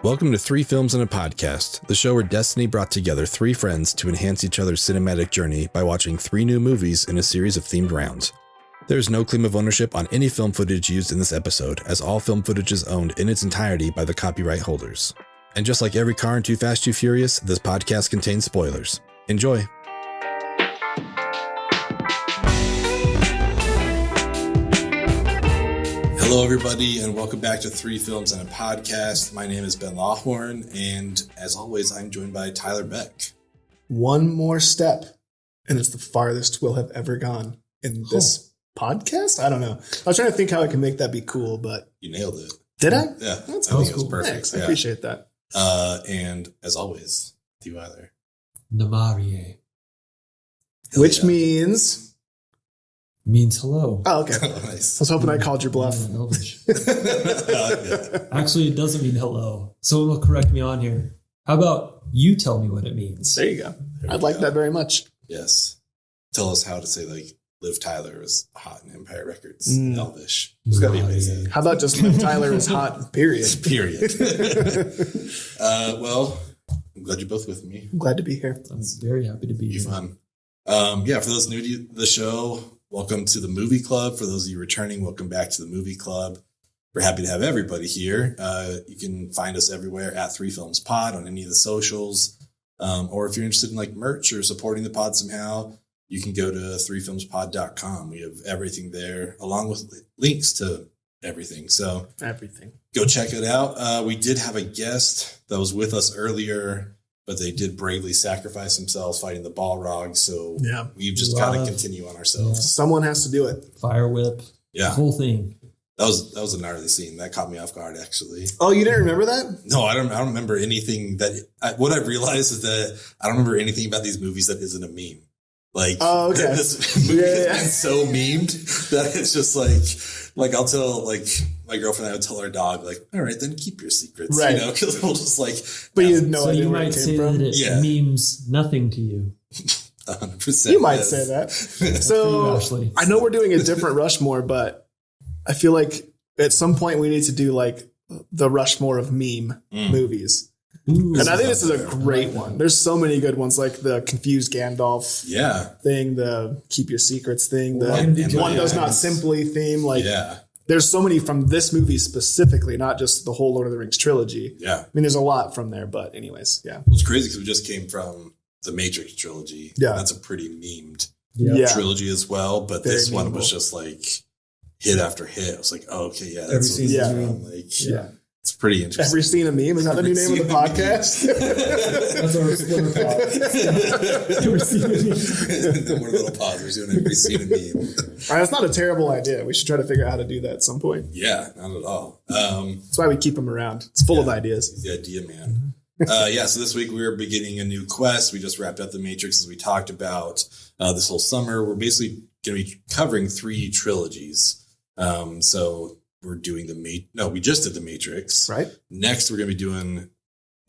Welcome to Three Films and a Podcast, the show where destiny brought together three friends to enhance each other's cinematic journey by watching three new movies in a series of themed rounds. There is no claim of ownership on any film footage used in this episode, as all film footage is owned in its entirety by the copyright holders. And just like every car in Too Fast, Too Furious, this podcast contains spoilers. Enjoy! Hello, everybody, and welcome back to Three Films and a Podcast. My name is Ben Lawhorn, and as always, I'm joined by Tyler Beck. One more step, and it's the farthest we'll have ever gone in this podcast? I don't know. I was trying to think how I can make that be cool, but... You nailed it. Did I? Yeah, that's I think cool. it was perfect. Thanks. Yeah. I appreciate that. And as always, do either. Namarie. Which means... Means hello. Oh, okay. Nice. I was hoping I called your bluff. In Elvish. Yeah. Actually, it doesn't mean hello. Someone will correct me on here. How about you tell me what it means? There you go. There I'd we like go. that very much. Yes. Tell us how to say, like, Liv Tyler was hot in Empire Records. Elvish. It's gotta be amazing. How about just Liv Tyler is hot, period. Period. Well, I'm glad you're both with me. I'm glad to be here. I'm very happy to be Be here. fun. Yeah, for those new to the show, welcome to the movie club. For those of you returning, welcome back to the movie club. We're happy to have everybody here. You can find us everywhere at Three Films Pod on any of the socials. Or if you're interested in like merch or supporting the pod somehow, you can go to threefilmspod.com. We have everything there along with links to everything. So Everything. go check it out. We did have a guest that was with us earlier, but they did bravely sacrifice themselves fighting the Balrog. So Yeah. we've just got to continue on ourselves. Someone has to do it. Fire whip. Yeah. The whole thing. That was a gnarly scene. That caught me off guard, actually. Oh, you didn't remember that? No, I don't remember anything what I've realized is that I don't remember anything about these movies that isn't a meme. Like, Oh, okay. This movie has been so memed that it's just like I'll tell, like, my girlfriend and I would tell our dog, like, all right, then keep your secrets, Right. you know, because we'll just like, But you had no So idea you where might it say came from. that it Yeah. means nothing to you. 100%. You might yes. say that. For you, So Ashley. I know we're doing a different Rushmore, but I feel like at some point we need to do like the Rushmore of meme movies. Ooh, And I think this is a great one. There's so many good ones, like the Confused Gandalf Yeah. thing, the Keep Your Secrets thing, the And One Does yeah. Not Simply theme. Like, Yeah. there's so many from this movie specifically, not just the whole Lord of the Rings trilogy. Yeah. I mean, there's a lot from there, but anyways, yeah. Well, it's crazy because we just came from the Matrix trilogy. Yeah. That's a pretty memed Yeah. trilogy as well. But Very this one was memeable. just like hit after hit. I was like, oh, okay, yeah, Every that's what scene this is is a from. Like, Yeah. it's pretty interesting. Every Scene a Meme? Is that the new Every name of the Scene a Meme. podcast? That's our Twitter pod. Ever seen it? No more little pause. We're doing every scene a meme. All right, that's not a terrible idea. We should try to figure out how to do that at some point. Yeah, not at all. That's why we keep them around. It's full of ideas. He's the idea man. Yeah, so this week we're beginning a new quest. We just wrapped up the Matrix as we talked about this whole summer. We're basically going to be covering three trilogies. So we're doing we just did the Matrix. Right? Next, we're going to be doing,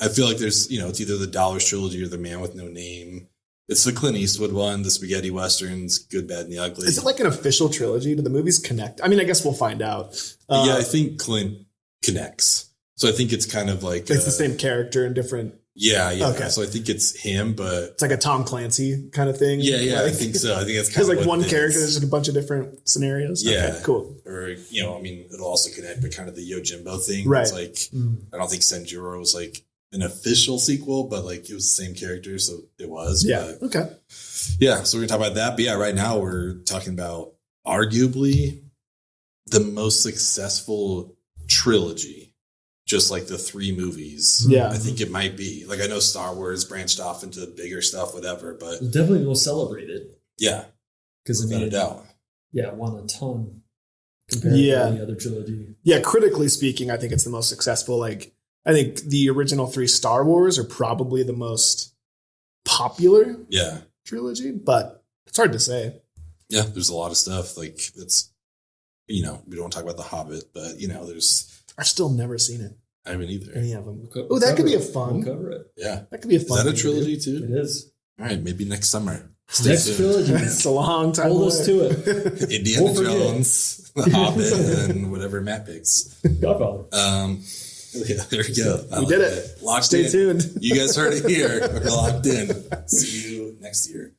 I feel like there's, it's either the Dollars trilogy or the Man with No Name. It's the Clint Eastwood one, the spaghetti westerns, Good, Bad, and the Ugly. Is it like an official trilogy? Do the movies connect? I mean, I guess we'll find out. Yeah, I think Clint connects. So I think it's kind of like It's the same character in different. Yeah. Okay. So I think it's him, but It's like a Tom Clancy kind of thing. yeah, I Like, think so. I think that's kind There's of like what one it character. is. There's just a bunch of different scenarios. Yeah. Okay, cool. Or it'll also connect, but kind of the Yojimbo thing. Right. It's like I don't think Senjuro was like an official sequel, but like it was the same character, so it was. Yeah. But Okay. yeah, so we're gonna talk about that. But yeah, right now we're talking about arguably the most successful trilogy. Just like the three movies. Yeah. I think it might be. Like I know Star Wars branched off into bigger stuff, whatever, but It's definitely the most celebrated. yeah, Because I without mean, a doubt. yeah, it won a ton compared Yeah. to the other trilogy. Yeah. Critically speaking, I think it's the most successful. Like, I think the original three Star Wars are probably the most popular Yeah. trilogy, but it's hard to say. Yeah, there's a lot of stuff like that's, we don't want to talk about The Hobbit, but I've still never seen it. I haven't either. Any of them. We'll Oh, that could be a cover it. fun. We'll cover it. Yeah. That could be a Is fun. that a thing to do. trilogy It too? is. All right, maybe next summer. Stay Next tuned. trilogy. It's a long time. Hold us away. to it. Indiana We'll forget. Jones, The Hobbit, and whatever Matt picks. Godfather. Yeah, there we go. We did it. Locked Stay in. tuned. You guys heard it here. We're locked in. See you next year.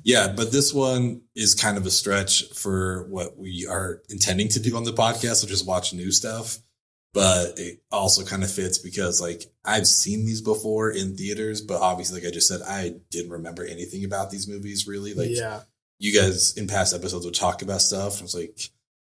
Yeah, but this one is kind of a stretch for what we are intending to do on the podcast, which is watch new stuff. But it also kind of fits because like I've seen these before in theaters, but obviously, like I just said, I didn't remember anything about these movies really. Like you guys in past episodes would talk about stuff. I was like,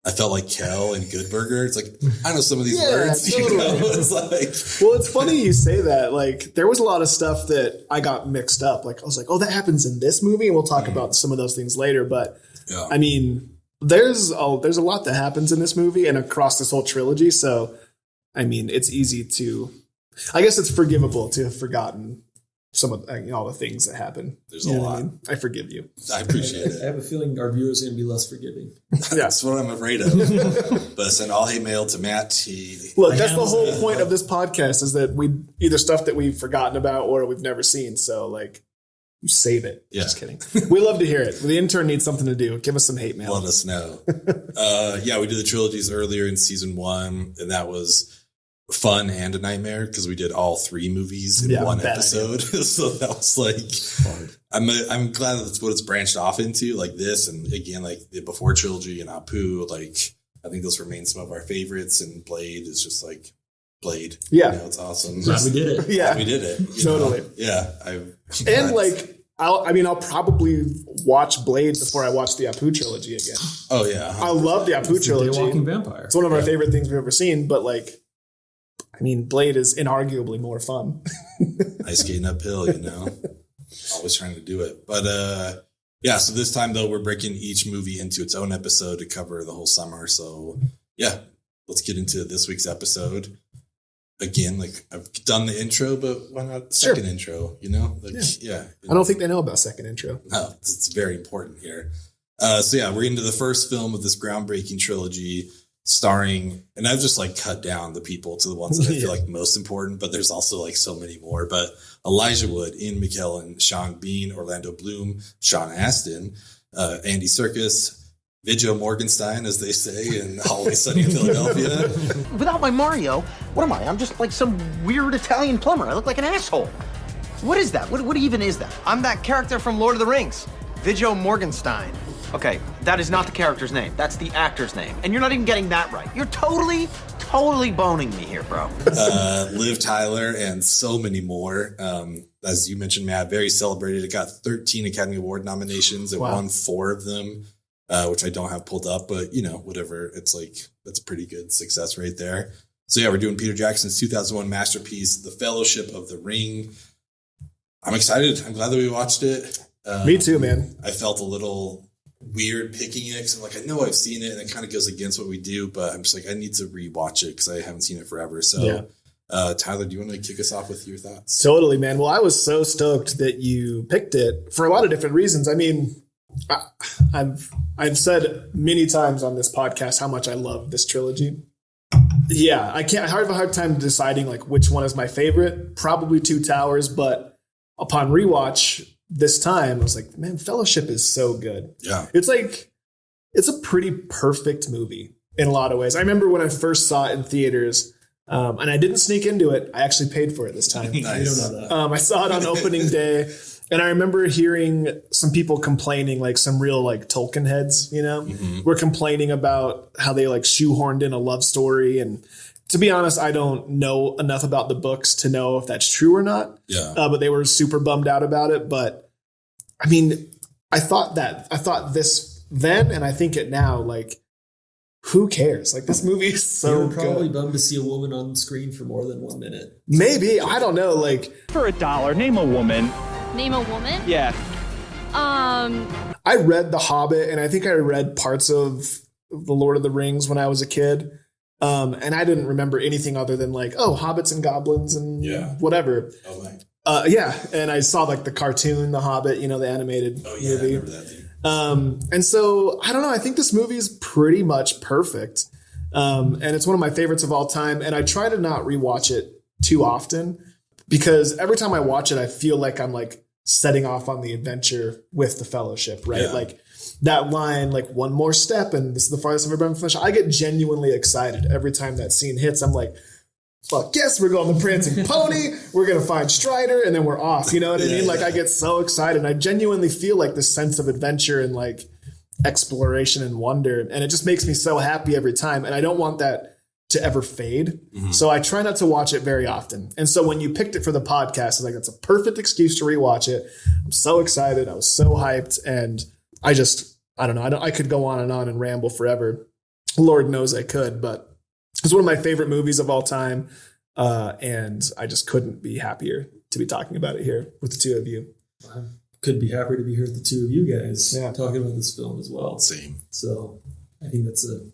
I felt like Kel and Good Burger. It's like, I know some of these words. Totally. You know? It's like, well, it's funny you say that. Like, there was a lot of stuff that I got mixed up. Like, I was like, oh, that happens in this movie. And we'll talk about some of those things later. But I mean, there's a lot that happens in this movie and across this whole trilogy. So, I mean, it's easy to, I guess it's forgivable to have forgotten some of all the things that happen. There's a lot. I forgive you. I appreciate it. I have a feeling our viewers are going to be less forgiving. That's what I'm afraid of. But send all hate mail to Matt. Look, that's the whole point of this podcast is that we either stuff that we've forgotten about or we've never seen. So like, you save it. Yeah. Just kidding. We love to hear it. The intern needs something to do. Give us some hate mail. Let us know. We did the trilogies earlier in season 1, and that was fun and a nightmare because we did all 3 movies in one episode. So that was like hard. I'm glad that's what it's branched off into, like this, and again, like the Before trilogy and Apu. Like I think those remain some of our favorites, and Blade is just like Blade. Yeah, it's awesome. Glad we did it. Yeah, we did it. Totally. Know? Yeah, I'll probably watch Blade before I watch the Apu trilogy again. Oh yeah, 100%. I love the Apu trilogy. The Walking Vampire. It's one of our favorite things we've ever seen. But like, I mean, Blade is inarguably more fun. Ice skating uphill, you know, always trying to do it. But so this time though, we're breaking each movie into its own episode to cover the whole summer. So yeah, let's get into this week's episode. Again, like I've done the intro, but why not second intro? You know, like I don't think they know about second intro. No, it's very important here. We're into the first film of this groundbreaking trilogy, starring, and I've just like cut down the people to the ones that I feel like most important, but there's also like so many more. But Elijah Wood, Ian McKellen, Sean Bean, Orlando Bloom, Sean Astin, Andy Serkis, Viggo Morgenstein, as they say, in Always Sunny in Philadelphia. Without my Mario, what am I? I'm just like some weird Italian plumber. I look like an asshole. What is that? What even is that? I'm that character from Lord of the Rings, Viggo Morgenstein. Okay, that is not the character's name. That's the actor's name. And you're not even getting that right. You're totally boning me here, bro. Liv Tyler and so many more. As you mentioned, Matt, very celebrated. It got 13 Academy Award nominations. It won 4 of them. Which I don't have pulled up, but you know, whatever. It's like, that's a pretty good success right there. So yeah, we're doing Peter Jackson's 2001 masterpiece, The Fellowship of the Ring. I'm excited. I'm glad that we watched it. Me too, man. I felt a little weird picking it because I'm like, I know I've seen it and it kind of goes against what we do, but I'm just like, I need to rewatch it because I haven't seen it forever. So Tyler, do you want to kick us off with your thoughts? Totally, man. Well, I was so stoked that you picked it for a lot of different reasons. I mean, I've said many times on this podcast how much I love this trilogy. Yeah, I have a hard time deciding like which one is my favorite. Probably Two Towers, but upon rewatch this time, I was like, man, Fellowship is so good. Yeah, it's a pretty perfect movie in a lot of ways. I remember when I first saw it in theaters, and I didn't sneak into it. I actually paid for it this time. Nice. You don't know that. I saw it on opening day. And I remember hearing some people complaining, like some real like Tolkien heads, you know, were complaining about how they like shoehorned in a love story. And to be honest, I don't know enough about the books to know if that's true or not. Yeah. But they were super bummed out about it. But I mean, I thought this then, and I think it now, like, who cares? Like, this movie is so You're probably good. bummed to see a woman on screen for more than 1 minute. Maybe. I don't know. Like, For $1, name a woman. Name a woman? Yeah. I read The Hobbit, and I think I read parts of The Lord of the Rings when I was a kid. And I didn't remember anything other than like, oh, hobbits and goblins and whatever. Oh, my. And I saw like the cartoon, The Hobbit, you know, the animated movie. I remember that thing. And so, I don't know, I think this movie is pretty much perfect. And it's one of my favorites of all time. And I try to not rewatch it too often because every time I watch it, I feel like I'm like setting off on the adventure with the Fellowship, right? Yeah. Like that line, like one more step and this is the farthest I've ever been from the Shire. I get genuinely excited every time that scene hits. I'm like, fuck yes, we're going the prancing pony. We're going to find Strider and then we're off. You know what I mean? Like I get so excited. And I genuinely feel like this sense of adventure and like exploration and wonder. And it just makes me so happy every time. And I don't want that to ever fade. So I try not to watch it very often. And so when you picked it for the podcast, it's like, that's a perfect excuse to rewatch it. I'm so excited. I was so hyped. And I don't know. I could go on and ramble forever. Lord knows I could, but it's one of my favorite movies of all time. And I just couldn't be happier to be talking about it here with the two of you. I couldn't be happier to be here with the two of you guys talking about this film as well. Same. So I think it's a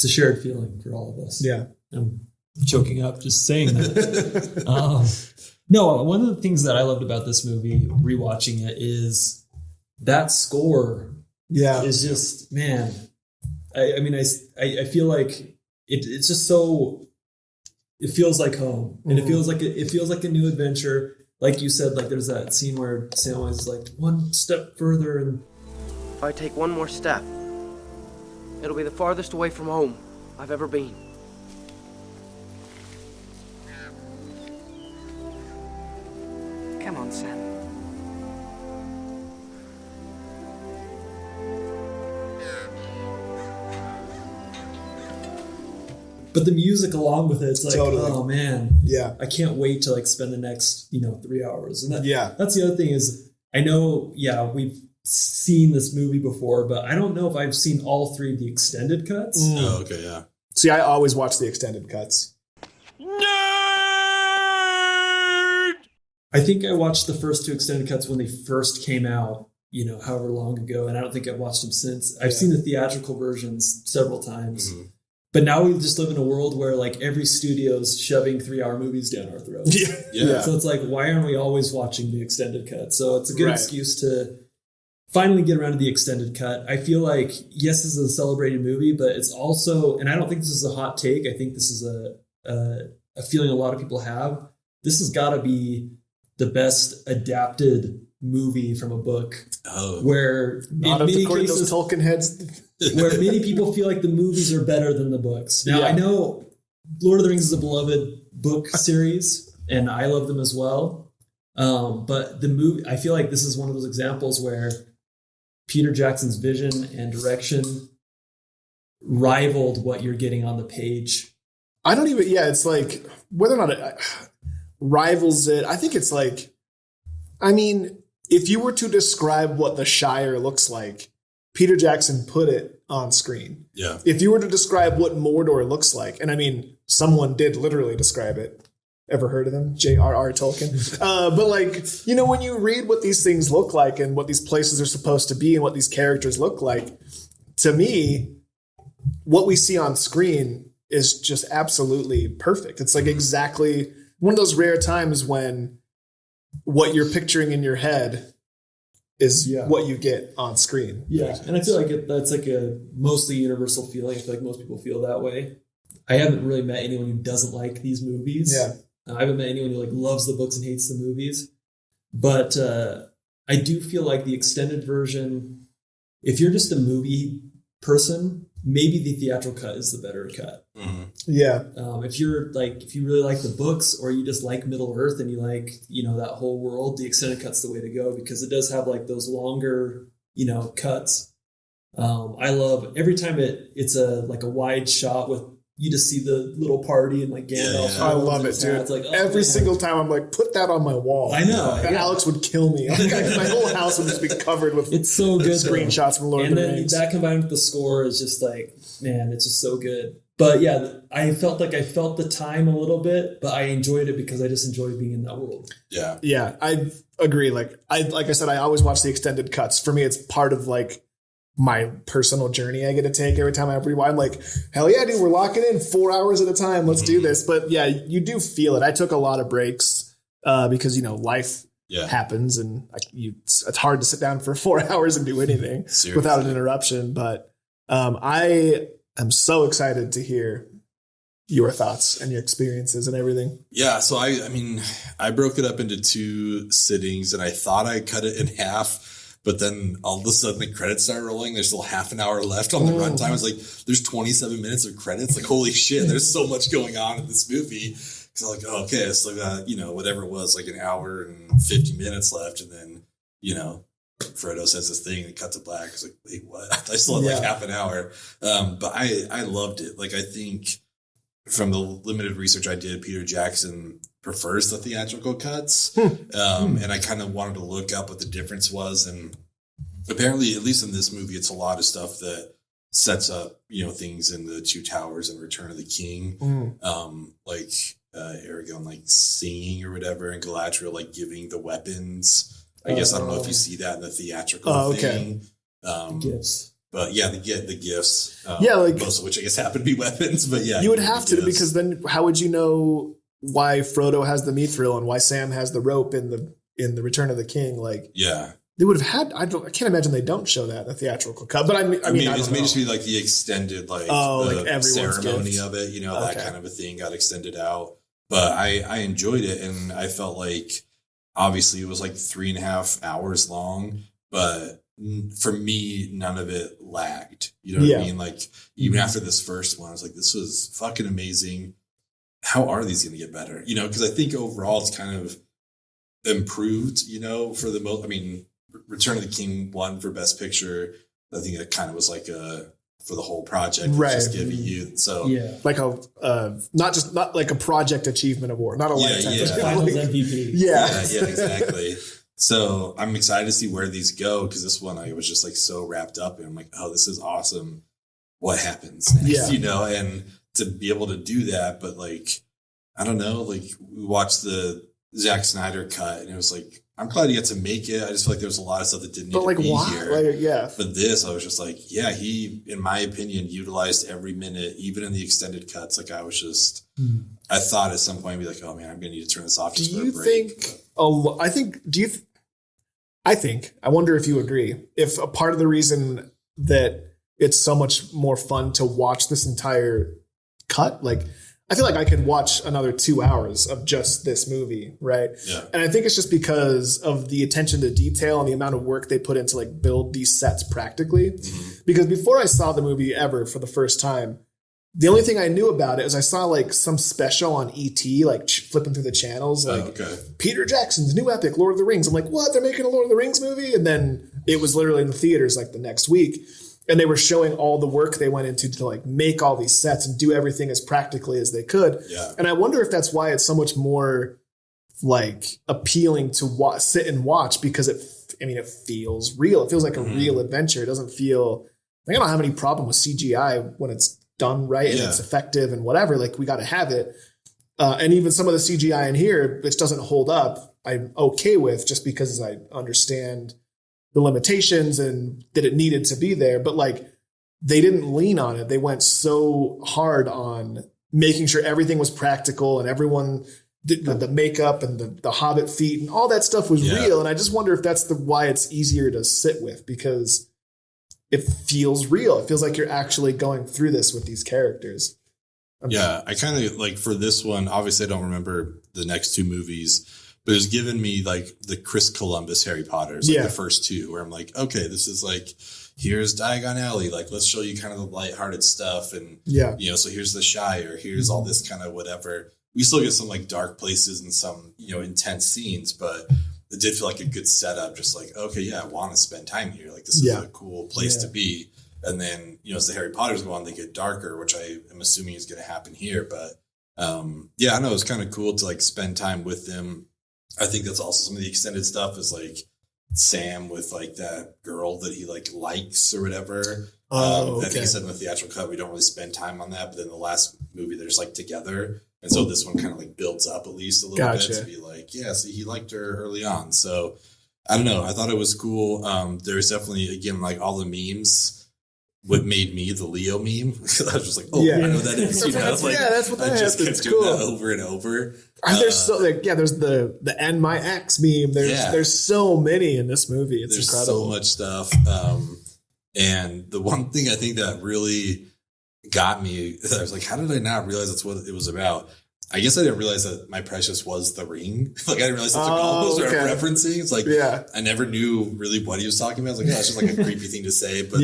shared feeling for all of us. Yeah. I'm choking up just saying that. No, one of the things that I loved about this movie, rewatching it, is that score is just, man, I feel like it's just so, it feels like home, and it feels like a new adventure. Like you said, like there's that scene where Samwise is like one step further, and if I take one more step, it'll be the farthest away from home I've ever been. Come on, Sam. but the music along with it, it's like, oh man, yeah, I can't wait to like spend the next 3 hours. And yeah, that's the other thing is, I know, we've seen this movie before, but I don't know if I've seen all three of the extended cuts. Oh, okay, yeah. See, I always watch the extended cuts. Nerd! I think I watched the first two extended cuts when they first came out, however long ago, and I don't think I've watched them since. I've seen the theatrical versions several times. Mm-hmm. But now we just live in a world where like every studio's shoving 3-hour movies down our throats. Yeah. So it's like, why aren't we always watching the extended cut? So it's a good excuse to finally get around to the extended cut. I feel like, yes, this is a celebrated movie, but it's also, and I don't think this is a hot take. I think this is a feeling a lot of people have. This has got to be the best adapted movie from a book. Where not in many according cases, to those Tolkien heads. where many people feel like the movies are better than the books. Now, I know Lord of the Rings is a beloved book series, and I love them as well. But the movie, I feel like this is one of those examples where Peter Jackson's vision and direction rivaled what you're getting on the page. I don't even, it's like, whether or not it rivals it, I think it's like, I mean, if you were to describe what the Shire looks like, Peter Jackson put it on screen. Yeah. If you were to describe what Mordor looks like, and I mean, someone did literally describe it. Ever heard of them? J.R.R. Tolkien. But like, when you read what these things look like and what these places are supposed to be and what these characters look like, to me, what we see on screen is just absolutely perfect. It's like exactly one of those rare times when what you're picturing in your head is what you get on screen. Yeah, and I feel like that's like a mostly universal feeling. I feel like most people feel that way. I haven't really met anyone who doesn't like these movies. Yeah. I haven't met anyone who like loves the books and hates the movies. But I do feel like the extended version, if you're just a movie person, maybe the theatrical cut is the better cut. Mm-hmm. Yeah. If you really like the books, or you just like Middle Earth and you like, that whole world, the extended cut's the way to go, because it does have like those longer, cuts. I love every time it's a wide shot with, you just see the little party and like Gandalf. I love it, dude. Like, every single time I'm like, put that on my wall. I know. And Alex would kill me. My whole house would just be covered with it's so good screenshots from Lord of the Rings. And then that combined with the score is just like, man, it's just so good. But yeah, I felt the time a little bit, but I enjoyed it because I just enjoyed being in that world. Yeah. Yeah, I agree. Like I said, I always watch the extended cuts. For me, it's part of like my personal journey I get to take every time I rewind. I'm like, hell yeah, dude, we're locking in 4 hours at a time. Let's do this. But yeah, you do feel it. I took a lot of breaks because, life happens, and it's hard to sit down for 4 hours and do anything without an interruption. But I am so excited to hear your thoughts and your experiences and everything. Yeah. So I broke it up into 2 sittings, and I thought I cut it in half. But then all of a sudden the credits start rolling. There's still half an hour left on the runtime. It's like, there's 27 minutes of credits. Like, holy shit, there's so much going on in this movie. Cause I'm like, oh, okay, it's like, whatever it was, like an hour and 50 minutes left. And then, Frodo says this thing and cuts to black. It's like, wait, what? I still had like half an hour. But I loved it. Like, I think from the limited research I did, Peter Jackson prefers the theatrical cuts. And I kind of wanted to look up what the difference was. And apparently, at least in this movie, it's a lot of stuff that sets up, things in the Two Towers and Return of the King. Like Aragorn, like singing or whatever, and Galadriel, like giving the weapons. I guess I don't know if you see that in the theatrical thing. Gifts. But yeah, the gifts. Like, most of which I guess happen to be weapons. But yeah, you would have to, because then how would you know why Frodo has the mithril and why Sam has the rope in the Return of the King? Like, they would have had. I can't imagine they don't show that in the theatrical cut. But I mean, it may just be like the extended the ceremony gift of it. That kind of a thing got extended out. But I enjoyed it, and I felt like. Obviously, it was like 3.5 hours long, but for me, none of it lagged. You know what I mean? Like, even after this first one, I was like, this was fucking amazing. How are these going to get better? Because I think overall it's kind of improved, for the most. I mean, Return of the King won for Best Picture. I think it kind of was like for the whole project, right? Just giving you like not like a project achievement award, not a lifetime MVP. Yeah, exactly. So I'm excited to see where these go, because this one I was just like so wrapped up in. I'm like, oh, this is awesome. What happens next? And to be able to do that, but like, I don't know, like we watched the Zack Snyder cut, and it was like, I'm glad he got to make it. I just feel like there's a lot of stuff that didn't need to be here. But this, I was just like, he, in my opinion, utilized every minute, even in the extended cuts. Like, I was just, I thought at some point I'd be like, oh man, I'm going to need to turn this off just for a break. I wonder if you agree, if a part of the reason that it's so much more fun to watch this entire cut, like, I feel like I could watch another 2 hours of just this movie, right? Yeah. And I think it's just because of the attention to detail and the amount of work they put into like build these sets practically. Because before I saw the movie ever for the first time, the only thing I knew about it was I saw like some special on ET, like flipping through the channels, like Peter Jackson's new epic, Lord of the Rings. I'm like, what? They're making a Lord of the Rings movie? And then it was literally in the theaters like the next week. And they were showing all the work they went into to like make all these sets and do everything as practically as they could. Yeah. And I wonder if that's why it's so much more like appealing to sit and watch, because it feels real. It feels like a real adventure. It doesn't feel like, I don't have any problem with CGI when it's done right and it's effective and whatever. Like, we got to have it. And even some of the CGI in here, which doesn't hold up, I'm okay with, just because I understand the limitations and that it needed to be there. But like, they didn't lean on it. They went so hard on making sure everything was practical, and everyone did the makeup and the Hobbit feet and all that stuff was real. And I just wonder if that's why it's easier to sit with, because it feels real. It feels like you're actually going through this with these characters. I kind of like, for this one, obviously I don't remember the next two movies, but it's given me like the Chris Columbus Harry Potters, like the first two, where I'm like, okay, this is like, here's Diagon Alley. Like, let's show you kind of the lighthearted stuff. And, so here's the Shire. Here's all this kind of whatever. We still get some like dark places and some, intense scenes, but it did feel like a good setup. Just like, okay, I want to spend time here. Like, this is a cool place to be. And then, as the Harry Potters go on, they get darker, which I am assuming is going to happen here. But I know it's kind of cool to like spend time with them. I think that's also some of the extended stuff is like Sam with like that girl that he like likes or whatever. I think he said in the theatrical cut, we don't really spend time on that. But then the last movie, they're just like together. And so this one kind of like builds up at least a little bit to be like, so he liked her early on. So I don't know. I thought it was cool. There's definitely, again, like all the memes. What made me the Leo meme? I was just like, I know that is. That's what that is. It's cool. That over and over. There's the "and my ex" meme. There's so many in this movie. It's incredible. So much stuff. And the one thing I think that really got me, I was like, how did I not realize that's what it was about? I guess I didn't realize that My Precious was the ring. Like, I didn't realize that's what Gyllenhaal was referencing. It's like, I never knew really what he was talking about. I was like, oh, it's just like a creepy thing to say. But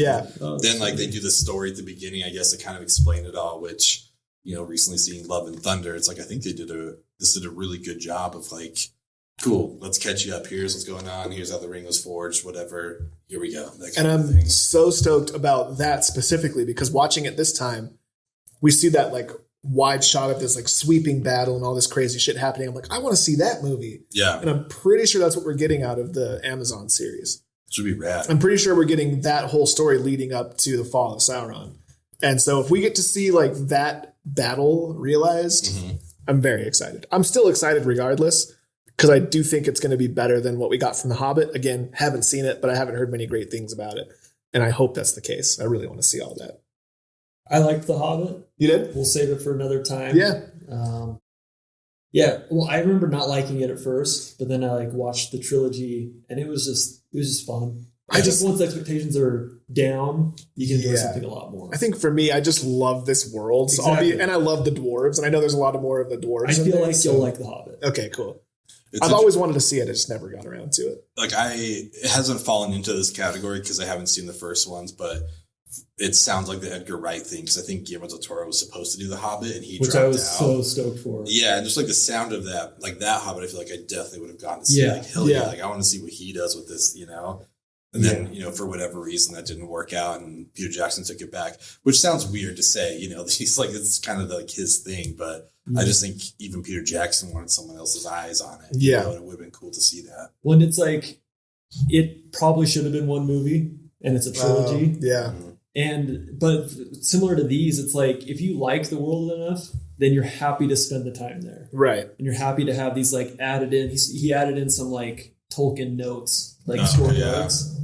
then like they do the story at the beginning, I guess, to kind of explain it all, which, you know, recently seeing Love and Thunder, it's like, I think they did a really good job of like, cool, let's catch you up. Here's what's going on. Here's how the ring was forged, whatever. Here we go. And I'm so stoked about that specifically because watching it this time, we see that like wide shot of this like sweeping battle and all this crazy shit happening. I'm like, I want to see that movie. Yeah. And I'm pretty sure that's what we're getting out of the Amazon series. Should be rad. I'm pretty sure we're getting that whole story leading up to the fall of Sauron. And so if we get to see like that battle realized, I'm very excited. I'm still excited regardless because I do think it's going to be better than what we got from The Hobbit. Again, haven't seen it, but I haven't heard many great things about it. And I hope that's the case. I really want to see all that. I liked The Hobbit. You did? We'll save it for another time. Yeah. Yeah. Well, I remember not liking it at first, but then I like watched the trilogy and it was just fun. I just once expectations are down, you can enjoy something a lot more. I think for me, I just love this world. So and I love the dwarves, and I know there's a lot of more of the dwarves. I feel like you'll like The Hobbit. Okay, cool. I've always wanted to see it. I just never got around to it. Like it hasn't fallen into this category because I haven't seen the first ones, but it sounds like the Edgar Wright thing because I think Guillermo del Toro was supposed to do The Hobbit and he dropped out. Which I was so stoked for. Yeah, and just like the sound of that, like that Hobbit, I feel like I definitely would have gotten to see. Like, hell yeah, like I want to see what he does with this, you know. And then, you know, for whatever reason that didn't work out and Peter Jackson took it back, which sounds weird to say, you know, he's like, it's kind of like his thing, but I just think even Peter Jackson wanted someone else's eyes on it. You know, and it would have been cool to see that. When it's like, it probably should have been one movie and it's a trilogy. But similar to these, it's like, if you like the world enough, then you're happy to spend the time there. Right. And you're happy to have these like added in, he added in some like Tolkien notes, like story notes.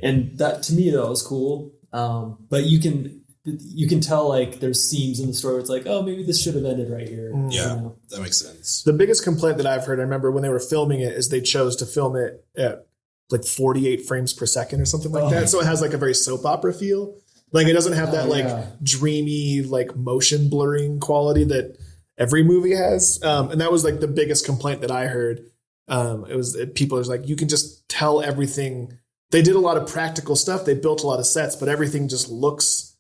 And that to me, that was cool. But you can tell like there's seams in the story where it's like, oh, maybe this should have ended right here. Yeah, you know? That makes sense. The biggest complaint that I've heard, I remember when they were filming it, is they chose to film it at like 48 frames per second or something like that. So it has like a very soap opera feel. Like it doesn't have that dreamy, like motion blurring quality that every movie has. And that was like the biggest complaint that I heard. It was people are like, you can just tell everything. They did a lot of practical stuff. They built a lot of sets, but everything just looks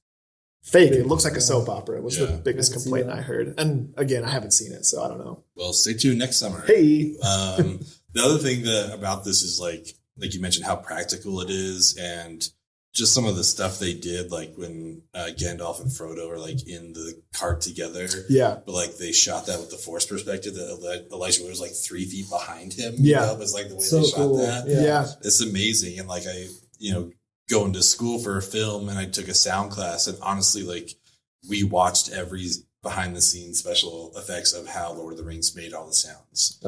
fake. It looks like a soap opera. It was the biggest complaint I heard. And again, I haven't seen it, so I don't know. Well, stay tuned next summer. Hey. The other thing about this is like you mentioned how practical it is and just some of the stuff they did, like when Gandalf and Frodo are like in the cart together. Yeah. But like they shot that with the Force perspective that Elijah was like 3 feet behind him. You know? It was like the way they shot that. Yeah. It's amazing. And like I, you know, going to school for a film and I took a sound class and honestly, like we watched every behind the scenes special effects of how Lord of the Rings made all the sounds.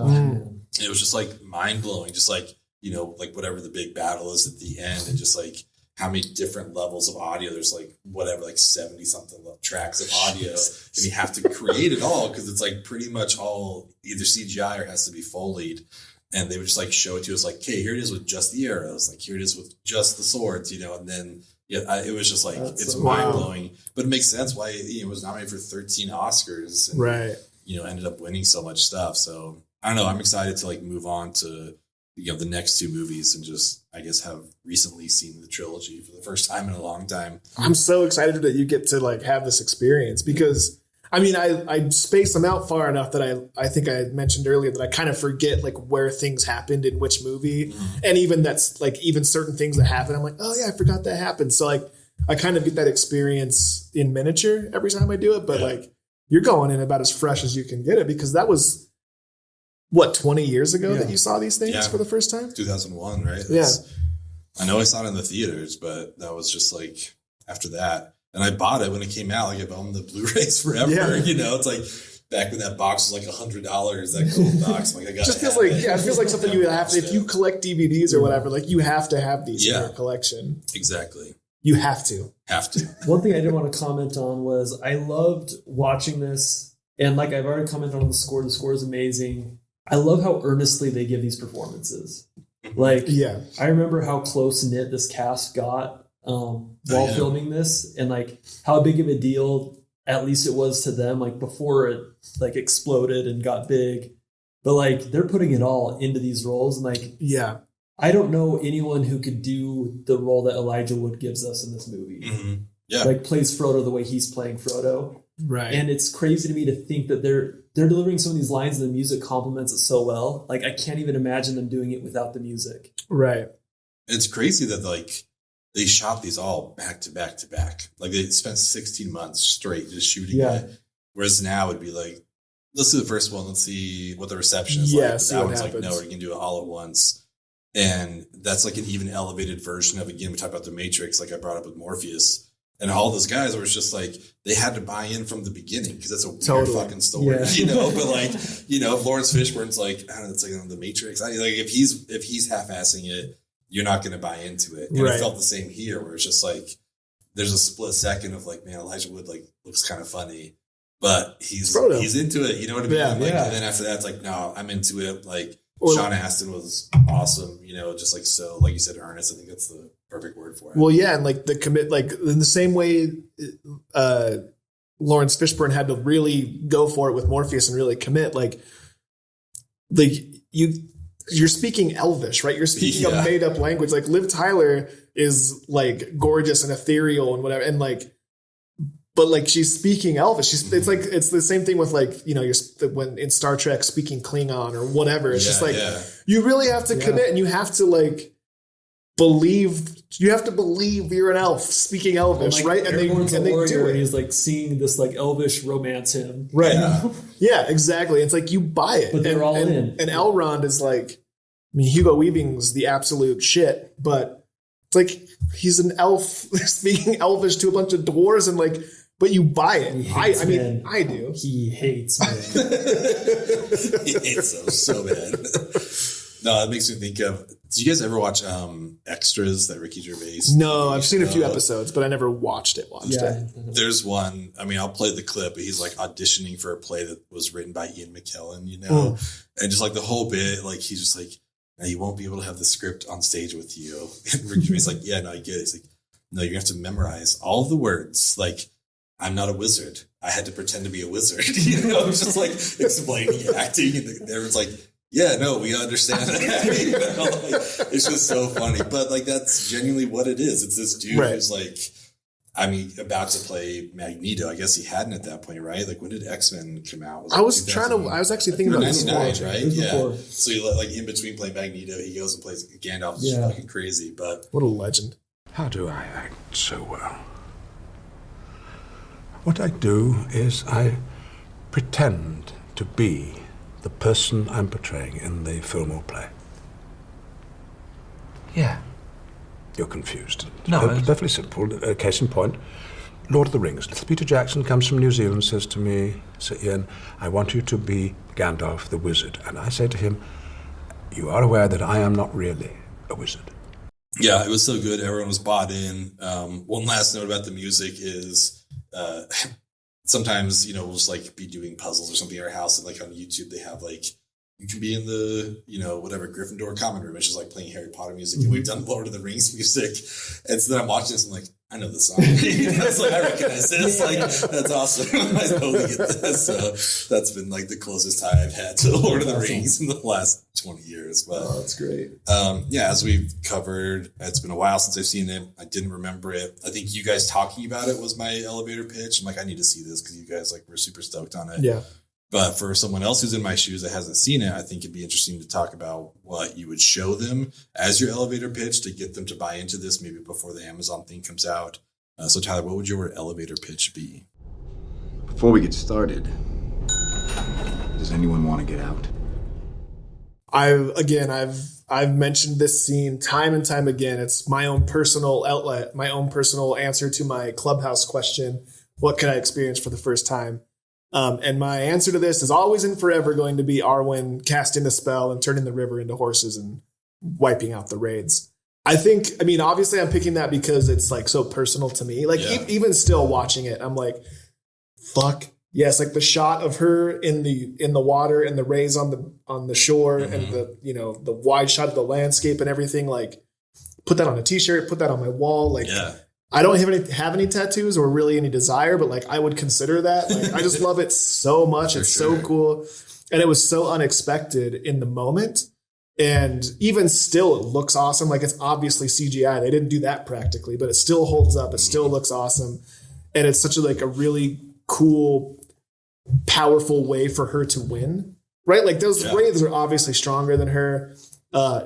It was just like mind blowing, just like, you know, like whatever the big battle is at the end and just like, how many different levels of audio. There's like whatever, like 70 something tracks of audio. And you have to create it all because it's like pretty much all either CGI or has to be Foleyed. And they would just like show it to us like, okay, here it is with just the arrows. Like here it is with just the swords, you know, and then it was just like, it's mind blowing, but it makes sense why it was nominated for 13 Oscars and, you know, ended up winning so much stuff. So I don't know. I'm excited to like move on to, you know, the next 2 movies and just, I guess, have recently seen the trilogy for the first time in a long time. I'm so excited that you get to like have this experience because I mean, I space them out far enough that I think I mentioned earlier that I kind of forget like where things happened in which movie. And even that's like even certain things that happen. I'm like, oh yeah, I forgot that happened. So like I kind of get that experience in miniature every time I do it. But like you're going in about as fresh as you can get it because that was what, 20 years ago that you saw these things for the first time? 2001, right? I know I saw it in the theaters, but that was just like after that. And I bought it when it came out. Like I've owned the Blu-rays forever. You know, it's like back when that box was like $100, that gold box. Like I got. Just feels like it feels like something you would have to, if you collect DVDs or whatever. Like you have to have these in your collection. Exactly. You have to. One thing I did want to comment on was I loved watching this, and like I've already commented on the score. The score is amazing. I love how earnestly they give these performances. Like, I remember how close knit this cast got while filming this, and like how big of a deal at least it was to them, like before it like exploded and got big. But like they're putting it all into these roles, and like I don't know anyone who could do the role that Elijah Wood gives us in this movie. Mm-hmm. Yeah, like plays Frodo the way he's playing Frodo. Right. And it's crazy to me to think that they're delivering some of these lines and the music complements it so well. Like I can't even imagine them doing it without the music. Right. It's crazy that like they shot these all back to back to back. Like they spent 16 months straight just shooting it. Whereas now it'd be like, let's do the first one. Let's see what the reception is like. But that one's like, no, we're going to do it all at once. And that's like an even elevated version of, again, we talked about the Matrix, like I brought up with Morpheus. And all those guys were just like, they had to buy in from the beginning because that's a weird fucking story, you know? But like, you know, if Lawrence Fishburne's like, I don't know, it's like the Matrix. Like if he's half-assing it, you're not going to buy into it. And it felt the same here where it's just like, there's a split second of like, man, Elijah Wood like looks kind of funny, but he's into it. You know what I mean? And then after that, it's like, no, I'm into it. Like Sean Astin was awesome, you know, just like, so like you said, earnest. I think that's the perfect word for it. Well, yeah, and like the commit, like in the same way, Lawrence Fishburne had to really go for it with Morpheus and really commit. Like you're speaking Elvish, right? You're speaking a made up language. Like Liv Tyler is like gorgeous and ethereal and whatever, and like, but like she's speaking Elvish. It's like it's the same thing with like, you know, when in Star Trek speaking Klingon or whatever. It's just like you really have to commit, and you have to like. You have to believe you're an elf speaking Elvish, like, right? And they do it. He's like seeing this like Elvish romance him, right? Yeah, exactly. It's like you buy it, but they're all in. And Elrond is like, I mean, Hugo Weaving's the absolute shit, but it's like he's an elf speaking Elvish to a bunch of dwarves, and like, but you buy it. I mean, I do. He hates men. He hates them so bad. No, that makes me think of. Did you guys ever watch Extras, that Ricky Gervais? No, I've seen a few episodes, but I never watched it. There's one. I mean, I'll play the clip, but he's like auditioning for a play that was written by Ian McKellen, you know, and just like the whole bit, like he's just like, now you won't be able to have the script on stage with you. And Ricky Gervais is like, yeah, no, I get it. He's like, no, you have to memorize all the words. Like, I'm not a wizard. I had to pretend to be a wizard. You know, it's just like explaining acting, and everyone's like. Yeah, no, we understand that. You know, like, it's just so funny. But like that's genuinely what it is. It's this dude who's like, I mean, about to play Magneto. I guess he hadn't at that point, right? Like when did X-Men come out? I was actually thinking about this, right? Yeah. So he like in between playing Magneto, he goes and plays Gandalf. It's fucking crazy. But what a legend. How do I act so well? What I do is I pretend to be the person I'm portraying in the film or play. Yeah. You're confused. No. It's perfectly simple. Case in point, Lord of the Rings. Little Peter Jackson comes from New Zealand, says to me, Sir Ian, I want you to be Gandalf the wizard. And I say to him, you are aware that I am not really a wizard. Yeah, it was so good. Everyone was bought in. One last note about the music is... sometimes, you know, we'll just like be doing puzzles or something in our house, and like on YouTube they have like you can be in the, you know, whatever Gryffindor common room. It's just like playing Harry Potter music, and we've done Lord of the Rings music. And so then I'm watching this, and I'm like, I know this song. It's like I recognize this. Like that's awesome. I totally get this. So that's been like the closest tie I've had to Lord of the Rings in the last 20 years. But that's great. Yeah, as we've covered, it's been a while since I've seen it. I didn't remember it. I think you guys talking about it was my elevator pitch. I'm like, I need to see this because you guys like were super stoked on it. Yeah. But for someone else who's in my shoes that hasn't seen it, I think it'd be interesting to talk about what you would show them as your elevator pitch to get them to buy into this maybe before the Amazon thing comes out. So Tyler, what would your elevator pitch be? Before we get started, does anyone want to get out? I've mentioned this scene time and time again. It's my own personal outlet, my own personal answer to my Clubhouse question. What could I experience for the first time? And my answer to this is always and forever going to be Arwen casting a spell and turning the river into horses and wiping out the raids. I mean, obviously I'm picking that because it's like so personal to me. Like even still watching it, I'm like, fuck yes. Like the shot of her in the water and the rays on the shore and the, you know, the wide shot of the landscape and everything, like put that on a t-shirt, put that on my wall. Like I don't have any tattoos or really any desire, but like I would consider that. Like I just love it so much. It's so cool. And it was so unexpected in the moment. And even still, it looks awesome. Like it's obviously CGI. They didn't do that practically, but it still holds up. It still looks awesome. And it's such a really cool, powerful way for her to win, right? Like those wraiths are obviously stronger than her.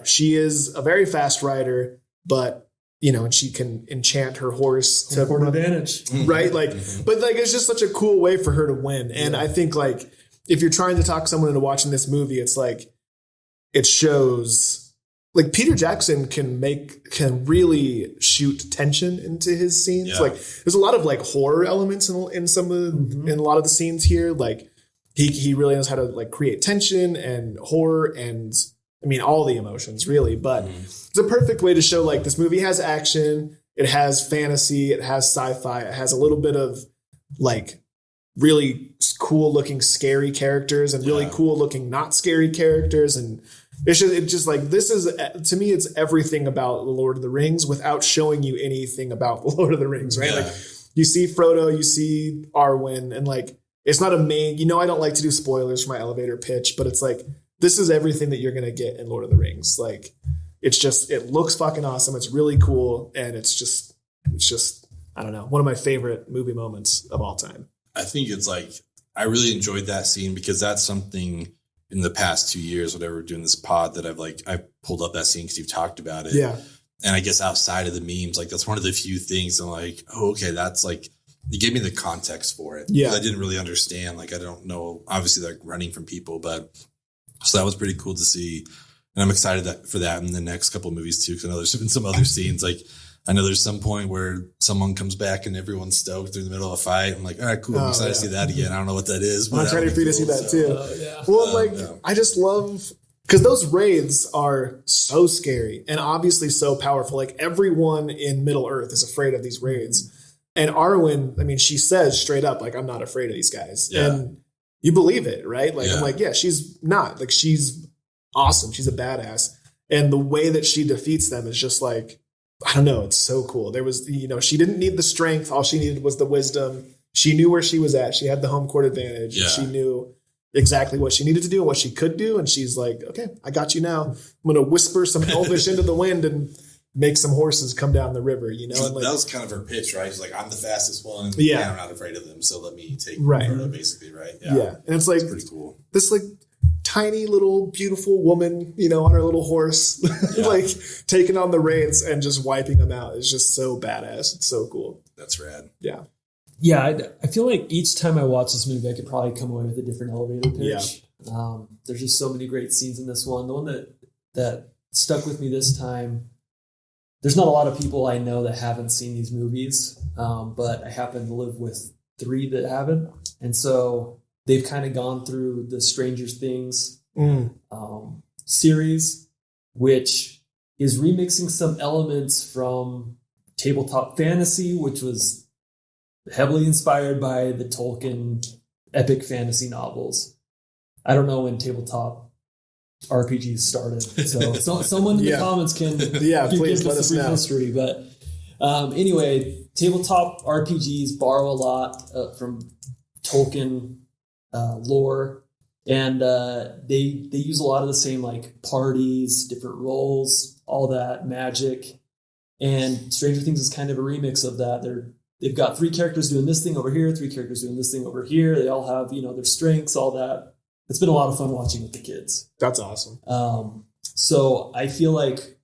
She is a very fast rider, but and she can enchant her horse to run advantage, right? Like, but like it's just such a cool way for her to win. And I think like if you're trying to talk someone into watching this movie, it's like it shows. Like Peter Jackson can really shoot tension into his scenes. Yeah. Like there's a lot of like horror elements in some of in a lot of the scenes here. Like he really knows how to like create tension and horror and I mean all the emotions really. But it's a perfect way to show like this movie has action, it has fantasy, it has sci-fi, it has a little bit of like really cool looking scary characters and really cool looking not scary characters and. It's just like this is to me. It's everything about the Lord of the Rings without showing you anything about the Lord of the Rings, right? Yeah. Like you see Frodo, you see Arwen, and like it's not a main. I don't like to do spoilers for my elevator pitch, but it's like this is everything that you're gonna get in Lord of the Rings. Like it looks fucking awesome. It's really cool, and it's just I don't know, one of my favorite movie moments of all time. I think it's like I really enjoyed that scene because that's something. In the past 2 years, whatever, doing this pod that I pulled up that scene because you've talked about it. Yeah. And I guess outside of the memes, like that's one of the few things I'm like, oh, okay, that's like, you gave me the context for it. Yeah. I didn't really understand. Like, I don't know, obviously like running from people, but so that was pretty cool to see. And I'm excited for that in the next couple of movies too. Cause I know there's been some other scenes. Like I know there's some point where someone comes back and everyone's stoked through the middle of a fight. I'm like, all right, cool. I'm excited to see that again. I don't know what that is, but I'm excited for you to see that too. Well, I just love, because those wraiths are so scary and obviously so powerful. Like everyone in Middle Earth is afraid of these wraiths. And Arwen, I mean, she says straight up, like, I'm not afraid of these guys. Yeah. And you believe it, right? Like, I'm like, yeah, she's not. Like, she's awesome. She's a badass. And the way that she defeats them is just like, I don't know. It's so cool. There was, she didn't need the strength. All she needed was the wisdom. She knew where she was at. She had the home court advantage. Yeah. She knew exactly what she needed to do and what she could do. And she's like, okay, I got you now. I'm going to whisper some Elvish into the wind and make some horses come down the river, And like, that was kind of her pitch, right? She's like, I'm the fastest one. Yeah. I'm not afraid of them. So let me take Frodo, basically, right? Yeah. And it's like, it's pretty cool. This like tiny little beautiful woman, on her little horse, like taking on the wraiths and just wiping them out. It's just so badass. It's so cool. That's rad. Yeah. Yeah. I feel like each time I watch this movie, I could probably come away with a different elevator pitch. Yeah. There's just so many great scenes in this one. The one that stuck with me this time, there's not a lot of people I know that haven't seen these movies, but I happen to live with 3 that haven't. And so they've kind of gone through the Stranger Things series, which is remixing some elements from tabletop fantasy, which was heavily inspired by the Tolkien epic fantasy novels. I don't know when tabletop RPGs started, so someone in the comments can please give us a brief history. But anyway, tabletop RPGs borrow a lot from Tolkien lore, and they use a lot of the same like parties, different roles, all that magic. And Stranger Things is kind of a remix of that. They've got 3 characters doing this thing over here, 3 characters doing this thing over here. They all have their strengths, all that. It's been a lot of fun watching with the kids. That's awesome. So I feel like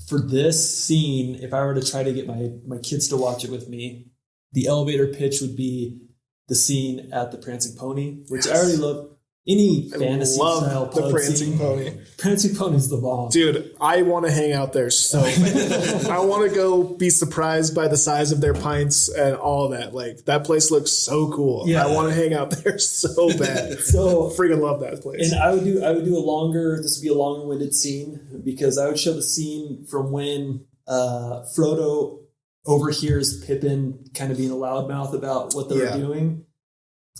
for this scene, if I were to try to get my kids to watch it with me, the elevator pitch would be the scene at the Prancing Pony, which I already love. Any fantasy style the Prancing Pony. Prancing Pony's the bomb. Dude, I want to hang out there so bad. I want to go be surprised by the size of their pints and all of that. Like, that place looks so cool. Yeah. I want to hang out there so bad. So freaking love that place. And I would do this would be a longer-winded scene, because I would show the scene from when Frodo overhears Pippin kind of being a loudmouth about what they were doing,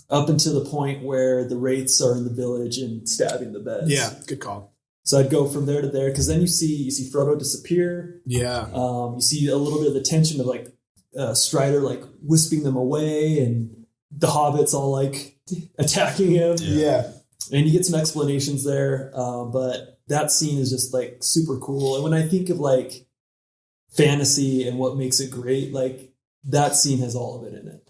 up until the point where the wraiths are in the village and stabbing the beds. Yeah, good call. So I'd go from there to there, because then you see Frodo disappear. Yeah. You see a little bit of the tension of like Strider like wisping them away, and the hobbits all like attacking him. Yeah. And you get some explanations there, but that scene is just like super cool. And when I think of like fantasy and what makes it great, like that scene has all of it in it.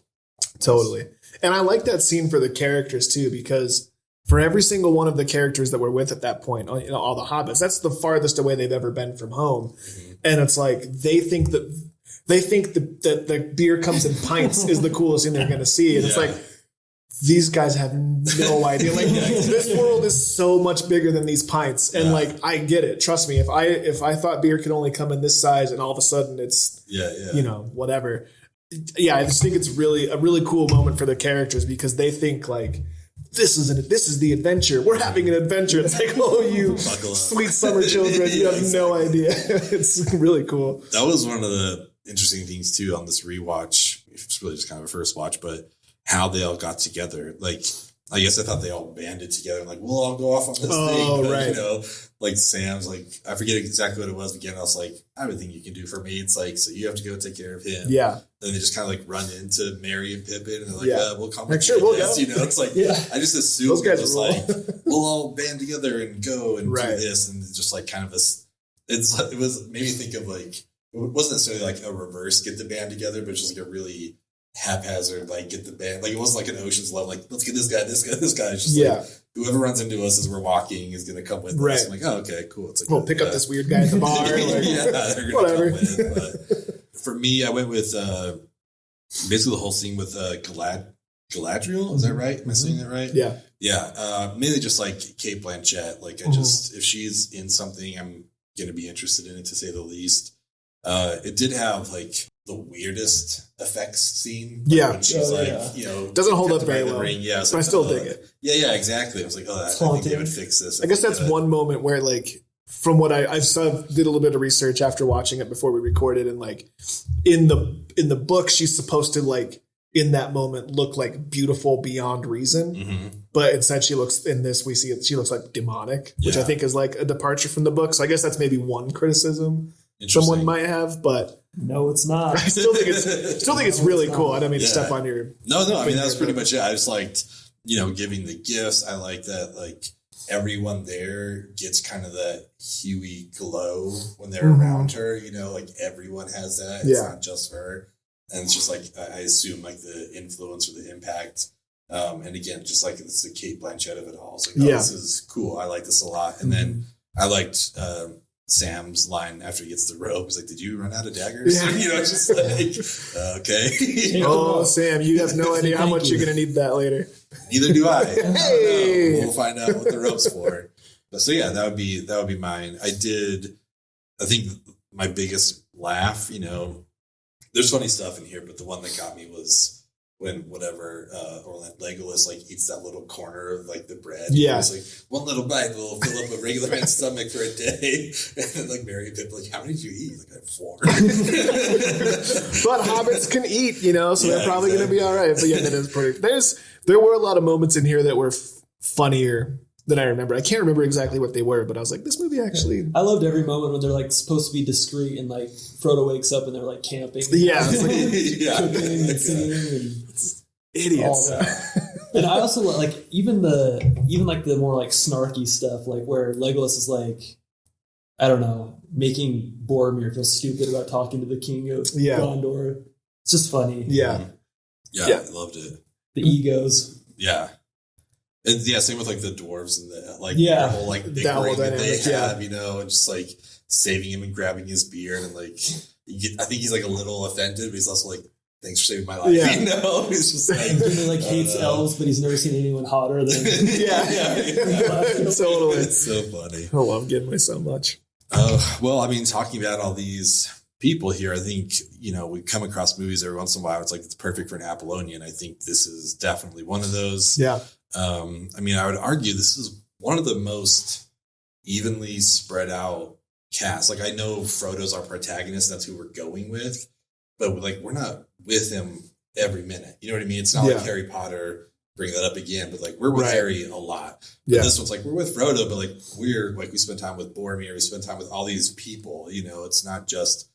Totally. And I like that scene for the characters too, because for every single one of the characters that we're with at that point, you know, all the hobbits, that's the farthest away they've ever been from home. Mm-hmm. And it's like they think that the beer comes in pints is the coolest thing they're going to see. And it's like, these guys have no idea. Like this world is so much bigger than these pints. And like, I get it. Trust me. If I thought beer could only come in this size and all of a sudden it's, you know, whatever. Yeah. I just think it's a really cool moment for the characters because they think like, this is the adventure. We're having an adventure. It's like, oh, you sweet summer children. You have no idea. It's really cool. That was one of the interesting things too on this rewatch. It's really just kind of a first watch, but how they all got together. Like, I guess I thought they all banded together and like, we'll all go off on this thing. But, you know, like Sam's like, I forget exactly what it was again. I was like, I have everything you can do for me. It's like, so you have to go take care of him. Yeah. Then they just kind of like run into Merry and Pippin and they're like, we'll come. Like, sure, we'll go. You know, it's like, I just assumed it was like, we'll all band together and go and do this. And it's just like kind of it was made me think of like, it wasn't necessarily like a reverse get the band together, but just like a really haphazard, like get the band, like it wasn't like an Ocean's 11, like let's get this guy. It's just like whoever runs into us as we're walking is going to come with us. I'm like, oh, okay, cool. It's like we'll pick up this weird guy at the bar. Like, they're going to come with. But for me, I went with basically the whole scene with Galadriel. Is that right? Am I saying that right? Yeah. Yeah. Mainly just like Cate Blanchett. Like I just, if she's in something, I'm going to be interested in it to say the least. It did have like the weirdest effects scene. Yeah. When she's you know, doesn't hold up very well. Yeah. But I still dig it. Yeah, exactly. I was like, I think they would fix this. I guess that's one moment where like, from what I did a little bit of research after watching it before we recorded, and like in the book, she's supposed to like in that moment look like beautiful beyond reason. Mm-hmm. But instead she looks, in this we see it, she looks like demonic, which I think is like a departure from the book. So I guess that's maybe one criticism someone might have, but no, it's not. I still think it's really cool. I don't mean to step on your. No. I mean, that was pretty much it. I just liked, you know, giving the gifts. I like that, like everyone there gets kind of that Huey glow when they're around her. You know, like everyone has that. It's not just her. And it's just like, I assume like the influence or the impact. And again, just like it's the Cate Blanchett of it all. It's like, this is cool. I like this a lot. And then I liked Sam's line after he gets the rope. He's like, did you run out of daggers? Yeah. You know, it's just like, okay. Oh, Sam, you have no idea how much you're going to need that later. Neither do I. Hey. We'll find out what the rope's for. But so yeah, that would be mine. I think my biggest laugh, you know, there's funny stuff in here, but the one that got me was when Legolas like eats that little corner of like the bread. Yeah. It's like one little bite will fill up a regular man's stomach for a day. And then like Merry and Pip, like, how many did you eat? Like, I have 4. But hobbits can eat, you know, so they're probably going to be all right. But yeah, that is pretty. There were a lot of moments in here that were funnier than I remember. I can't remember exactly what they were, but I was like, this movie actually. I loved every moment when they're like supposed to be discreet and like Frodo wakes up and they're like camping. Yeah. It's like, cooking and singing and idiots. And I also like even like the more like snarky stuff, like where Legolas is like, I don't know, making Boromir feel stupid about talking to the king of Gondor. It's just funny. Yeah. Yeah, I loved it. The egos. Yeah. And same with like the dwarves and the whole like bickering that they have, you know, and just like saving him and grabbing his beard and like I think he's like a little offended, but he's also like, thanks for saving my life. Yeah. You know, he's just like he like hates elves, but he's never seen anyone hotter than Totally. It's so funny. I love Gimli so much. Well, I mean, talking about all these people here, I think, you know, we come across movies every once in a while. It's like, it's perfect for an Apollonia. And I think this is definitely one of those. Yeah. I mean, I would argue this is one of the most evenly spread out casts. Like, I know Frodo's our protagonist. That's who we're going with, but like, we're not with him every minute. You know what I mean? It's not like Harry Potter, bring that up again, but like, we're with Harry a lot. But this one's like, we're with Frodo, but like, we spend time with Boromir. We spend time with all these people, you know, it's not just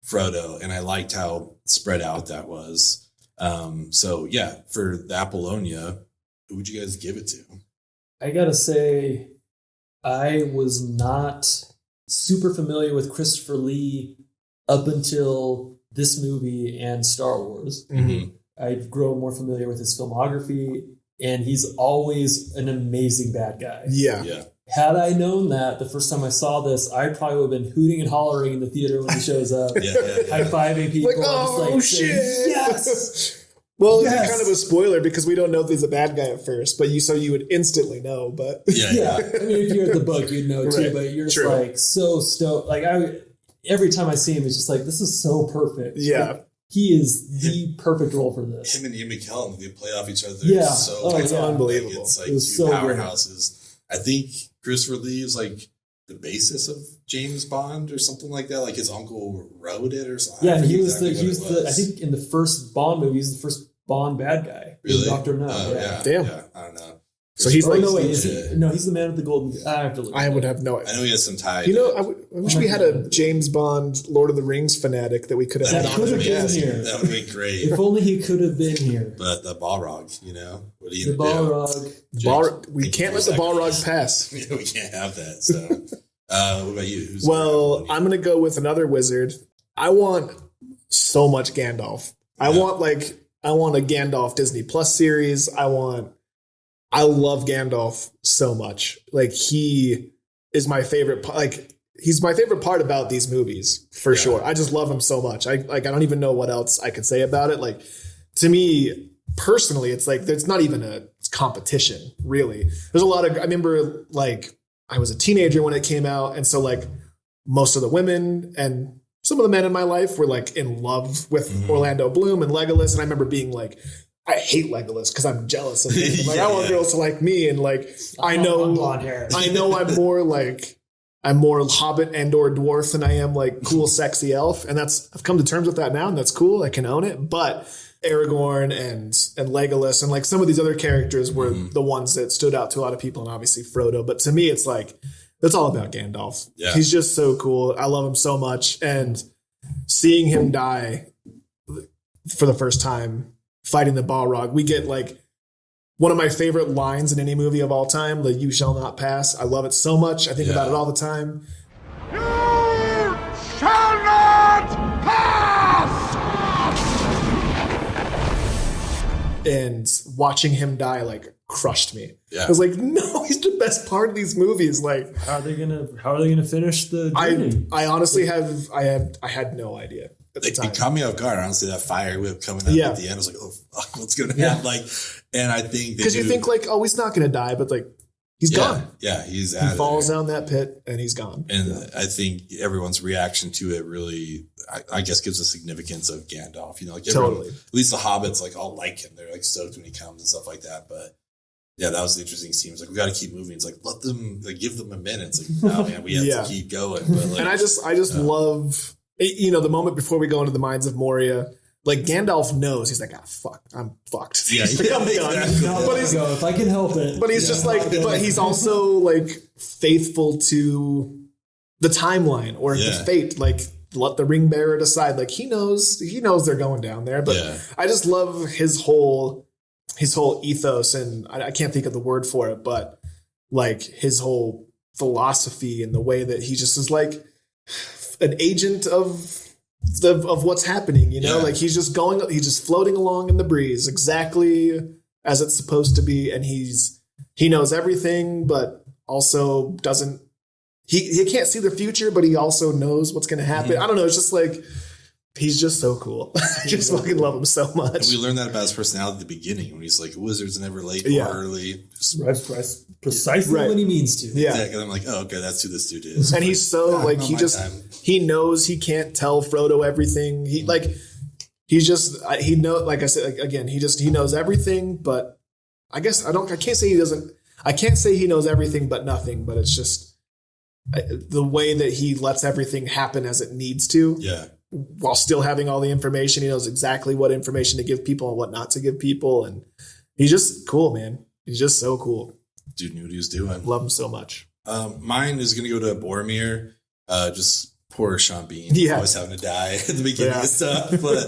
Frodo, and I liked how spread out that was. So yeah, for the Apollonia, who would you guys give it to? I gotta say, I was not super familiar with Christopher Lee up until this movie and Star Wars. Mm-hmm. I've grown more familiar with his filmography, and he's always an amazing bad guy. Yeah. Had I known that the first time I saw this, I probably would have been hooting and hollering in the theater when he shows up, high-fiving people. Like, oh, shit. Saying, yes! Well, it's kind of a spoiler because we don't know if he's a bad guy at first, but you would instantly know. But yeah. I mean, if you read the book, you'd know too. Right. But you're just True. like so stoked. Like every time I see him, it's just like this is so perfect. Yeah, like, he is the perfect role for this. Him and Ian McKellen, they play off each other. Yeah, so it's unbelievable. Like, it's like it two so powerhouses. Good. I think Christopher Lee is like the basis of James Bond or something like that. Like his uncle wrote it or something. Yeah, he was I think in the first Bond movie, he's the first Bond bad guy. Really? Dr. No. Damn. Yeah, I don't know. So he's like, he's the man with the golden. I have to look. I would have no idea. I know he has some tie. I wish we had a James Bond, Lord of the Rings fanatic that we could have had on. That would have been here. That would be great. If only he could have been here. But the Balrog, what are you the Balrog. We can't let the Balrog pass. Yeah, we can't have that. So, what about you? I'm going to go with another wizard. I want so much Gandalf. I want a Gandalf Disney Plus series. I love Gandalf so much. Like he is my favorite. Like he's my favorite part about these movies for sure. I just love him so much. I don't even know what else I could say about it. Like to me personally, it's like there's not even a competition really. There's a lot of. I remember like I was a teenager when it came out, and so like most of the women and some of the men in my life were like in love with Orlando Bloom and Legolas, and I remember being like, I hate Legolas because I'm jealous of him. Like, I want girls to like me, and like I know blonde hair. I'm more Hobbit and or dwarf than I am like cool, sexy elf, and I've come to terms with that now, and that's cool. I can own it. But Aragorn and Legolas and like some of these other characters were the ones that stood out to a lot of people, and obviously Frodo. But to me, it's like it's all about Gandalf. Yeah. He's just so cool. I love him so much, and seeing him die for the first time fighting the Balrog, we get like one of my favorite lines in any movie of all time, the "You shall not pass." I love it so much. I think about it all the time. You shall not pass! And watching him die like crushed me. Yeah. I was like, no, he's the best part of these movies. Like, How are they gonna finish the journey? I honestly I had no idea at the time. It caught me off guard. Honestly, that fire whip coming up at the end, I was like, "Oh fuck, what's going to happen?" Like, and I think because you think like, oh, he's not going to die, but like he's gone. Yeah, he falls down that pit and he's gone. And I think everyone's reaction to it really, I guess, gives a significance of Gandalf. Like everyone, at least the hobbits, like all like him. They're like stoked when he comes and stuff like that. But yeah, that was the interesting scene. It's like we got to keep moving. It's like let them, give them a minute. It's like, no man, we have to keep going. But like, and I just love, the moment before we go into the Mines of Moria. Like Gandalf knows, he's like, fuck, I'm fucked. Yeah, like, I'm done. Exactly. But he's, if I can help it. But he's just like, but he's also like faithful to the timeline or the fate. Like let the ring bearer decide. Like he knows they're going down there. But I just love his whole ethos, and I can't think of the word for it, but like his whole philosophy and the way that he just is like an agent of what's happening, like he's just floating along in the breeze exactly as it's supposed to be, and he knows everything but also doesn't he can't see the future, but he also knows what's going to happen. I don't know, it's just like he's just so cool. I just fucking love him so much. And we learned that about his personality at the beginning when he's like, wizard's never late or early. Precisely when he means to. Yeah. Exactly. And I'm like, oh, okay, that's who this dude is. And he's so like, he knows he can't tell Frodo everything. He like I said, again, he knows everything, but I guess I can't say he knows everything but nothing, but it's just the way that he lets everything happen as it needs to. Yeah. While still having all the information. He knows exactly what information to give people and what not to give people. And he's just cool, man. He's just so cool. Dude knew what he was doing. Love him so much. Mine is going to go to Boromir. Just poor Sean Bean always having to die at the beginning of stuff. But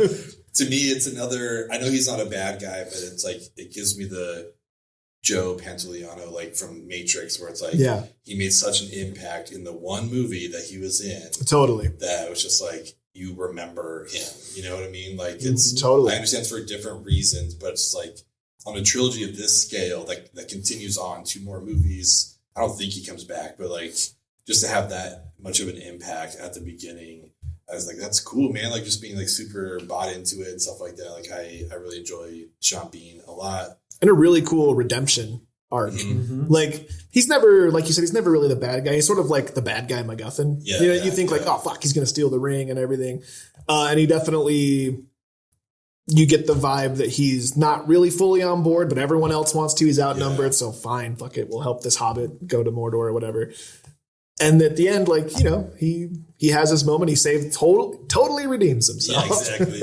to me, it's another, I know he's not a bad guy, but it's like, it gives me the Joe Pantoliano, like from Matrix, where it's like, he made such an impact in the one movie that he was in. Totally. That it was just like, you remember him. You know what I mean? Like, it's totally. I understand it's for different reasons, but it's like on a trilogy of this scale that continues on 2 more movies. I don't think he comes back, but like just to have that much of an impact at the beginning, I was like, that's cool, man. Like just being like super bought into it and stuff like that. Like I really enjoy Sean Bean a lot. And a really cool redemption arc. Like he's never, like you said, he's never really the bad guy. He's sort of like the bad guy MacGuffin. You think like, oh fuck, he's going to steal the ring and everything. And he definitely, you get the vibe that he's not really fully on board, but everyone else wants to. He's outnumbered, so fine, fuck it, we'll help this hobbit go to Mordor or whatever. And at the end, like, you know, he has his moment. He saved, totally redeems himself. Yeah, exactly.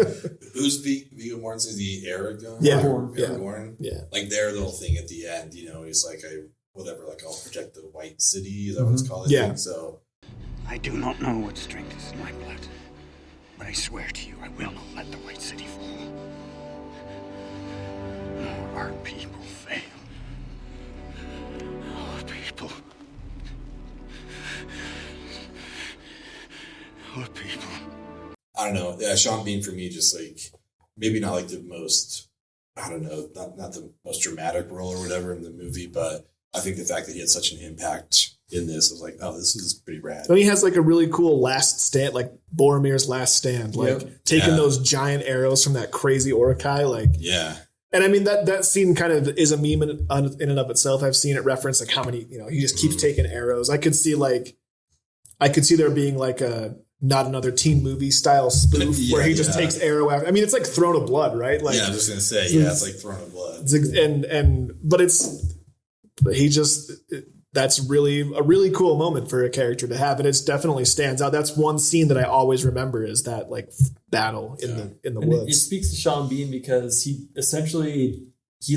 Who's Viggo Mortensen? The Aragorn? Aragorn. Yeah. Like their little thing at the end, you know, he's like, I'll protect the White City. Is that what it's called? I think so. I do not know what strength is in my blood, but I swear to you, I will not let the White City fall. Nor our people fail. Our people. Our people. I don't know. Yeah, Sean Bean for me, just like maybe not like the most, I don't know, not the most dramatic role or whatever in the movie, but I think the fact that he had such an impact in this, I was like, oh, this is pretty rad. And he has like a really cool last stand, like Boromir's last stand, like taking those giant arrows from that crazy Uruk-hai, like And I mean that scene kind of is a meme in and of itself. I've seen it referenced like how many, you know, he just keeps taking arrows. I could see there being like a not another teen movie style spoof where he just takes arrow after. I mean, it's like Throne of Blood, right? Like, I was just gonna say, it's like Throne of Blood. That's really a really cool moment for a character to have, and it definitely stands out. That's one scene that I always remember is that like battle in the woods. It speaks to Sean Bean because he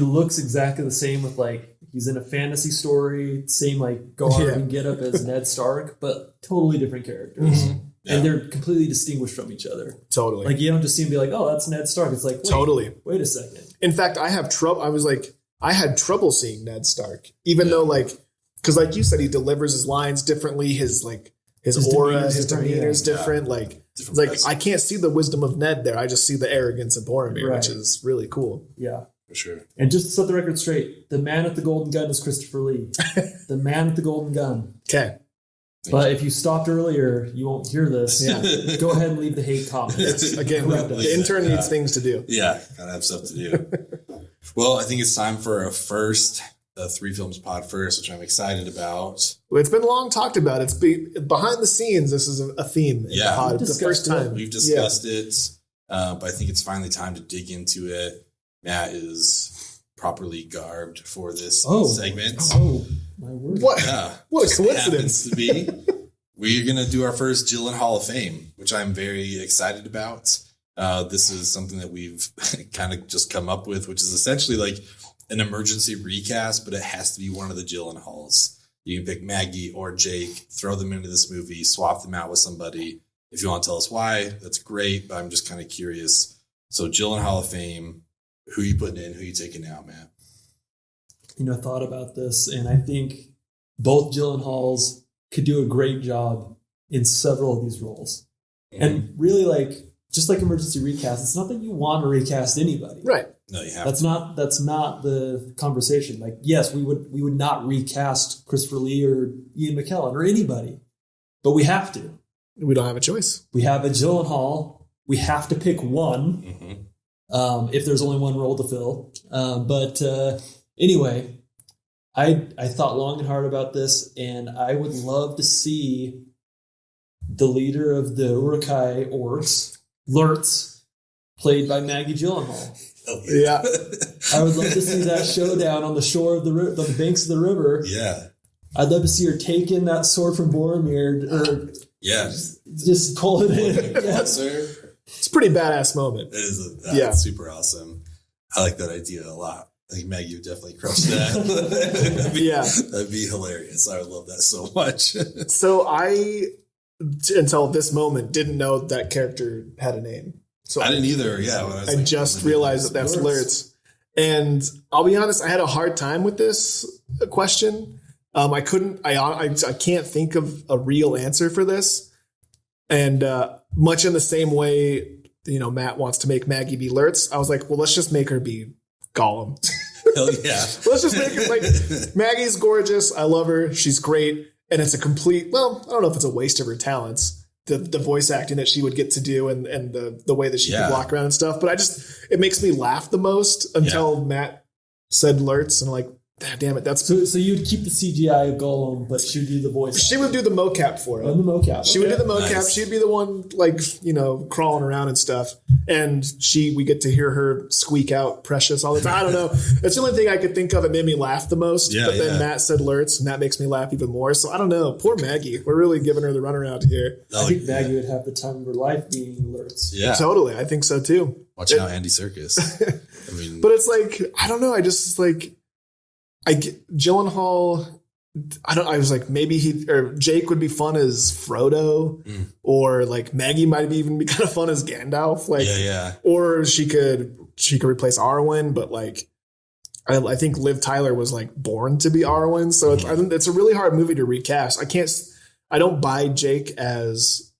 looks exactly the same with like he's in a fantasy story, same like garb and get up as Ned Stark, but totally different characters. And they're completely distinguished from each other. Totally. Like you don't just see him and be like, oh, that's Ned Stark. It's like, wait a second. In fact, I had trouble seeing Ned Stark, even though like, because like you said, he delivers his lines differently. His aura, his demeanor is different. Like, it's like I can't see the wisdom of Ned there. I just see the arrogance of Boromir, which is really cool. Yeah, for sure. And just to set the record straight, the man with the golden gun is Christopher Lee. The man with the golden gun. Okay. But if you stopped earlier, you won't hear this. Yeah. Go ahead and leave the hate comments. Again, the intern needs things to do. Yeah, gotta have stuff to do. Well, I think it's time for our first Three Films Pod First, which I'm excited about. Well, it's been long talked about. It's behind the scenes. This is a theme in the pod. The first time. We've discussed it, but I think it's finally time to dig into it. Matt is properly garbed for this segment. Oh, my word. What? Yeah. What a coincidence. To be. We're going to do our first Gyllenhaal of Fame, which I'm very excited about. This is something that we've kind of just come up with, which is essentially like an emergency recast, but it has to be one of the Gyllenhaals. You can pick Maggie or Jake, throw them into this movie, swap them out with somebody. If you want to tell us why, that's great, but I'm just kind of curious. So Gyllenhaal of Fame, who are you putting in? Who are you taking out, Matt? I thought about this, and I think both Gyllenhaals could do a great job in several of these roles. Mm-hmm. And really, like, just like emergency recast, it's not that you want to recast anybody. Right. No, you have that's not the conversation. Like, yes, we would not recast Christopher Lee or Ian McKellen or anybody, but we have to. We don't have a choice. We have a Gyllenhaal. We have to pick one if there's only one role to fill. But anyway, I thought long and hard about this, and I would love to see the leader of the Uruk-hai orcs, Lurtz, played by Maggie Gyllenhaal. Yeah. I would love to see that showdown on the shore of the on the banks of the river. Yeah. I'd love to see her take in that sword from Boromir, or just pull it in. Yeah, sir. It's a pretty badass moment. It is. It's super awesome. I like that idea a lot. I think Maggie would definitely crush that. That'd be hilarious. I would love that so much. So I until this moment, didn't know that character had a name. So I didn't either. Yeah. When I just realized that that's Lurtz. And I'll be honest, I had a hard time with this question. I can't think of a real answer for this. And much in the same way, Matt wants to make Maggie be Lurtz. I was like, well, let's just make her be Gollum. Hell yeah. Let's just make her Maggie's gorgeous. I love her. She's great. And it's a complete, I don't know if it's a waste of her talents. The voice acting that she would get to do and the way that she could walk around and stuff. But it makes me laugh the most until Matt said Lurtz, and I'm like, damn it, that's so you'd keep the CGI of Gollum, but she would do the voice. She would do the mocap for it. Oh, the mocap. She would do the mocap. Nice. She'd be the one crawling around and stuff. And we get to hear her squeak out Precious all the time. I don't know. That's the only thing I could think of that made me laugh the most. Yeah, but then Matt said Lurtz, and that makes me laugh even more. So I don't know. Poor Maggie. We're really giving her the runaround here. I think Maggie would have the time of her life being Lurtz. Yeah. Totally. I think so too. Watch out, Andy Serkis. But it's like, I don't know. I just like, Gyllenhaal, I was like, maybe Jake would be fun as Frodo, or like Maggie might even be kind of fun as Gandalf. Or she could replace Arwen, but like, I think Liv Tyler was like born to be Arwen. So it's a really hard movie to recast. I don't buy Jake as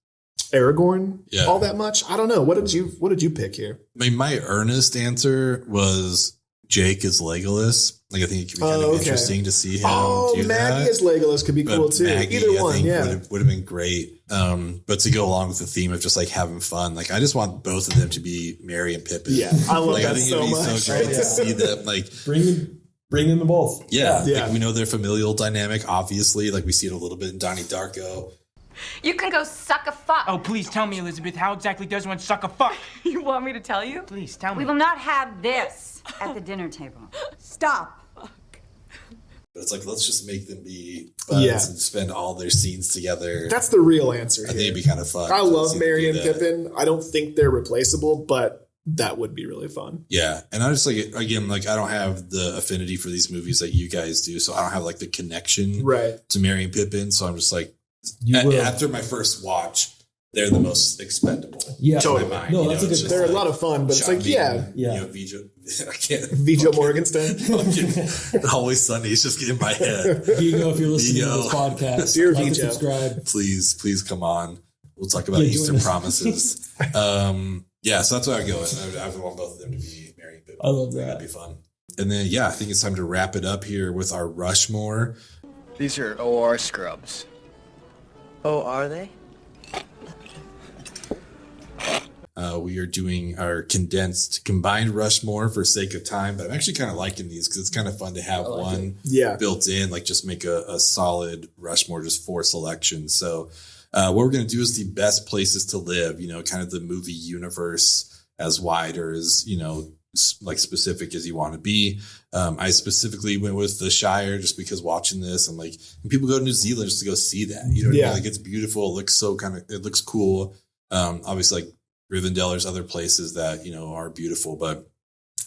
Aragorn all that much. I don't know. What did you pick here? I mean, my earnest answer was Jake as Legolas. Like, I think it could be kind of interesting to see him do Maggie that. as Legolas could be cool too. Either one, would have been great. But to go along with the theme of just like having fun, like I just want both of them to be Merry and Pippin. Yeah, I love that I think so it'd be much. so great to see them like bring them both. Yeah, like we know their familial dynamic. Obviously, like we see it a little bit in Donnie Darko. You can go suck a fuck. Oh, please tell me, Elizabeth, how exactly does one suck a fuck? You want me to tell you? Please tell me. We will not have this at the dinner table. Stop. But it's like, let's just make them be buds and spend all their scenes together. That's the real answer. I think it'd be kind of fun. I love Merry and Pippin. I don't think they're replaceable, but that would be really fun. Yeah. And I just like, again, like I don't have the affinity for these movies that you guys do. So I don't have like the connection to Merry and Pippin. So I'm just like, after my first watch, they're the most expendable. Yeah, totally. No, that's a good. They're a lot of fun, but it's like, Viggo Morgenstern. Always Sunny. It's just getting in my head. Viggo, if you're listening to this podcast, dear Viggo, subscribe. Please come on. We'll talk about Eastern Promises. So that's why I go. I want both of them to be Merry and Pippin. I love that. That'd be fun. And then I think it's time to wrap it up here with our Rushmore. These are OR scrubs. Oh, are they? We are doing our condensed combined Rushmore for sake of time, but I'm actually kind of liking these because it's kind of fun to have one built in, like just make a solid Rushmore, just 4 selections. So what we're going to do is the best places to live, kind of the movie universe as wide or as, like specific as you want to be. I specifically went with the Shire just because watching this and like when people go to New Zealand just to go see that, what I mean? Like it's beautiful. It looks it looks cool. Obviously like Rivendell, there's other places that, are beautiful, but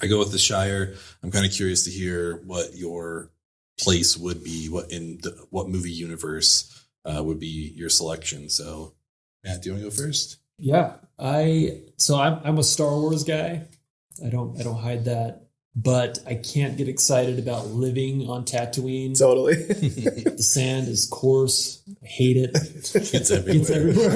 I go with the Shire. I'm kind of curious to hear what your place would be, what movie universe would be your selection. So Matt, do you want to go first? Yeah, I'm a Star Wars guy. I don't hide that, but I can't get excited about living on Tatooine. Totally. The sand is coarse. I hate it. It's everywhere.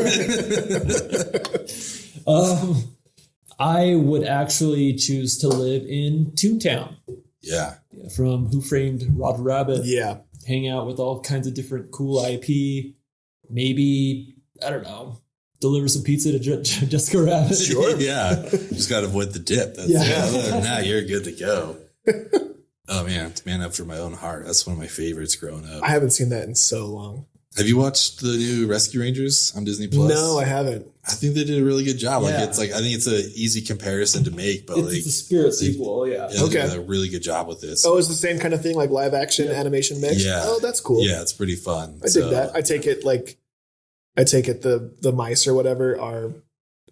I would actually choose to live in Toontown. Yeah. From Who Framed Roger Rabbit. Yeah. Hang out with all kinds of different cool IP. Maybe, I don't know, deliver some pizza to Jessica Rabbit. Sure. Yeah. Just got to avoid the dip. That's Other than that, you're good to go. Oh, man. It's Man After My Own Heart. That's one of my favorites growing up. I haven't seen that in so long. Have you watched the new Rescue Rangers on Disney Plus? No, I haven't. I think they did a really good job. I think it's an easy comparison to make, but it's a spirit sequel. Yeah. They did a really good job with this. Oh, it's the same kind of thing, like live action animation mix. Yeah. Oh, that's cool. Yeah, it's pretty fun. I dig that. I take it the mice or whatever are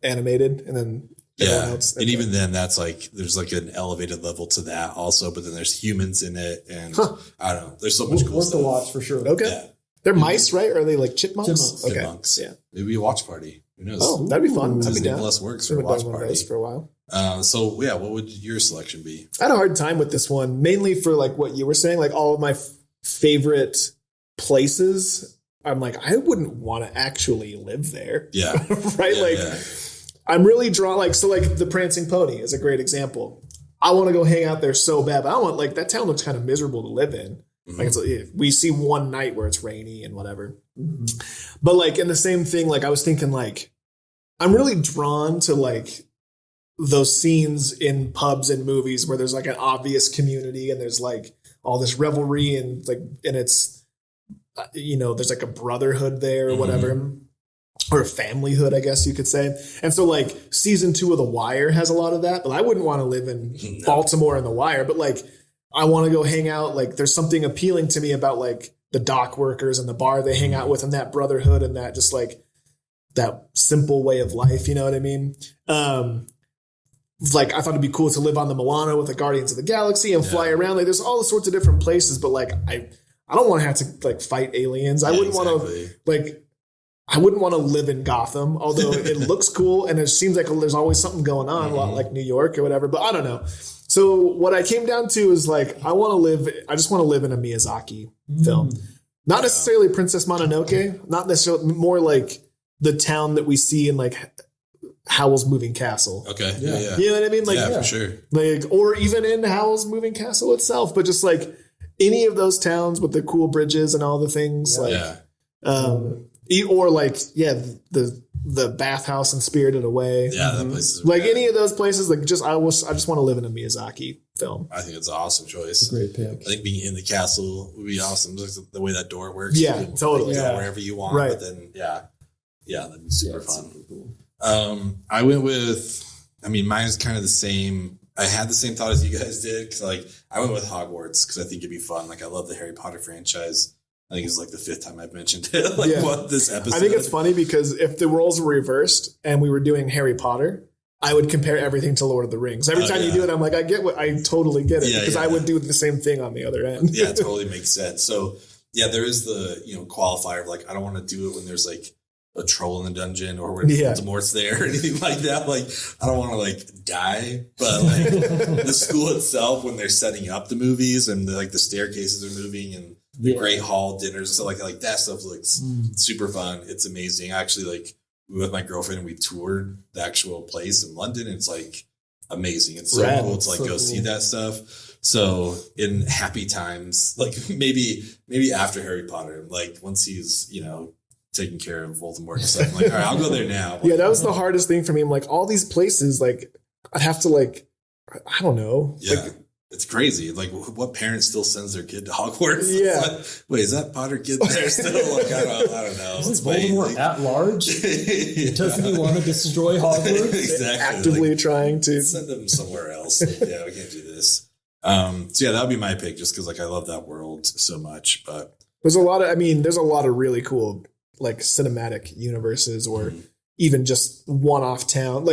animated, and then everyone else. And even then, that's like there's like an elevated level to that also. But then there's humans in it, and I don't know. There's so much cool worth stuff. the watch for sure. Okay. Yeah. They're mice, right? Or are they like chipmunks? Okay. Chipmunks. Yeah. Maybe a watch party. Who knows? Oh, that'd be fun. Disney Plus works for a watch party for a while. So yeah, what would your selection be? I had a hard time with this one, mainly for like what you were saying, like all of my favorite places. I'm like, I wouldn't want to actually live there. Yeah. Right? Yeah, like I'm really drawn, like, so like the Prancing Pony is a great example. I want to go hang out there so bad, but I want, like, that town looks kind of miserable to live in. Mm-hmm. Like, it's, we see one night where it's rainy and whatever. Mm-hmm. But like in the same thing, like I was thinking, like, I'm really drawn to like those scenes in pubs and movies where there's like an obvious community and there's like all this revelry and like, and it's, you know, there's like a brotherhood there or whatever, or a familyhood, I guess you could say. And so like season 2 of The Wire has a lot of that, but I wouldn't want to live in Baltimore in The Wire, but like, I want to go hang out. Like there's something appealing to me about like the dock workers and the bar they hang out with and that brotherhood and that just like that simple way of life. You know what I mean? Like I thought it'd be cool to live on the Milano with the Guardians of the Galaxy and fly around. Like there's all sorts of different places, but like I don't want to have to like fight aliens. I wouldn't want to like, I wouldn't want to live in Gotham, although it looks cool and it seems like there's always something going on, a lot like New York or whatever, but I don't know. So what I came down to is like, I just want to live in a Miyazaki film. Not necessarily Princess Mononoke, not necessarily, more like the town that we see in like Howl's Moving Castle. Okay. Yeah. You know what I mean? Like, yeah, for sure. Like, or even in Howl's Moving Castle itself, but just like any of those towns with the cool bridges and all the things. Or like, the bathhouse in Spirited Away. Yeah, that place is like any of those places. Like, I just want to live in a Miyazaki film. I think it's an awesome choice. It's a great pick. I think being in the castle would be awesome. Just the way that door works. Yeah, you can totally. Go wherever you want. Right. But then, that'd be super fun. Super cool. I went with. I mean, mine's kind of the same. I had the same thought as you guys did because, like, I went with Hogwarts because I think it'd be fun. Like, I love the Harry Potter franchise. I think it's like the 5th time I've mentioned it. What this episode. I think it's funny because if the roles were reversed and we were doing Harry Potter, I would compare everything to Lord of the Rings. Every time you do it, I'm like, I totally get it because I would do the same thing on the other end. Yeah, it totally makes sense. So yeah, there is the qualifier of like I don't want to do it when there's like a troll in the dungeon or when Voldemort's there or anything like that. Like I don't want to like die, but like the school itself when they're setting up the movies and the staircases are moving and the Great Hall dinners and stuff like that stuff looks super fun. It's amazing. Actually, with my girlfriend, we toured the actual place in London. And it's like amazing. It's so cool to go see that stuff. So in happy times, like maybe after Harry Potter, like once he's, taking care of Voldemort and stuff, I'm like, all right, I'll go there now. Yeah, that was the hardest thing for me. I'm like, all these places, like I'd have to I don't know. Yeah. It's crazy. Like, what parent still sends their kid to Hogwarts? Yeah. Like, wait, is that Potter kid there still? Like, I don't know. Isn't Voldemort at large? Doesn't he want to destroy Hogwarts? Exactly. Actively trying to send them somewhere else. Yeah, we can't do this. So yeah, that would be my pick, just because I love that world so much. But there's a lot of really cool cinematic universes, or even just one-off town.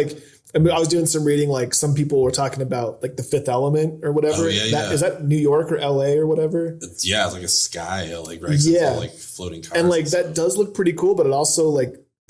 I was doing some reading, some people were talking about the Fifth Element or whatever. Is that New York or LA or whatever? It's like a sky, right? Yeah. Floating cars. And that does look pretty cool, but it also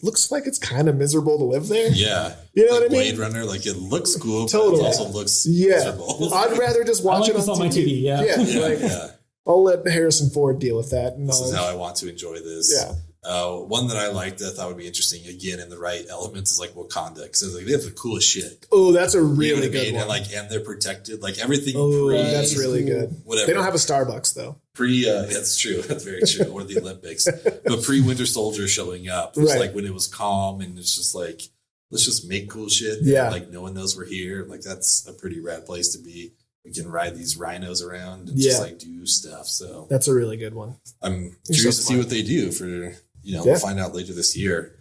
looks like it's kind of miserable to live there. Yeah. You know what I mean? Blade Runner, it looks cool, totally. but it also looks miserable. I'd rather just watch it on my TV. Yeah. I'll let Harrison Ford deal with that. This is how I want to enjoy this. Yeah. One that I liked that I thought would be interesting again in the right elements is Wakanda, because they have the coolest shit. Oh, that's a really good one. And they're protected, everything. Oh, that's really good. Whatever. They don't have a Starbucks though. That's true. That's very true. Or the Olympics, but pre-Winter Soldier showing up. It was when it was calm and it's just let's just make cool shit. Yeah. No one knows we're here. That's a pretty rad place to be. We can ride these rhinos around and just do stuff. So that's a really good one. I'm curious to see what they do for. We'll find out later this year.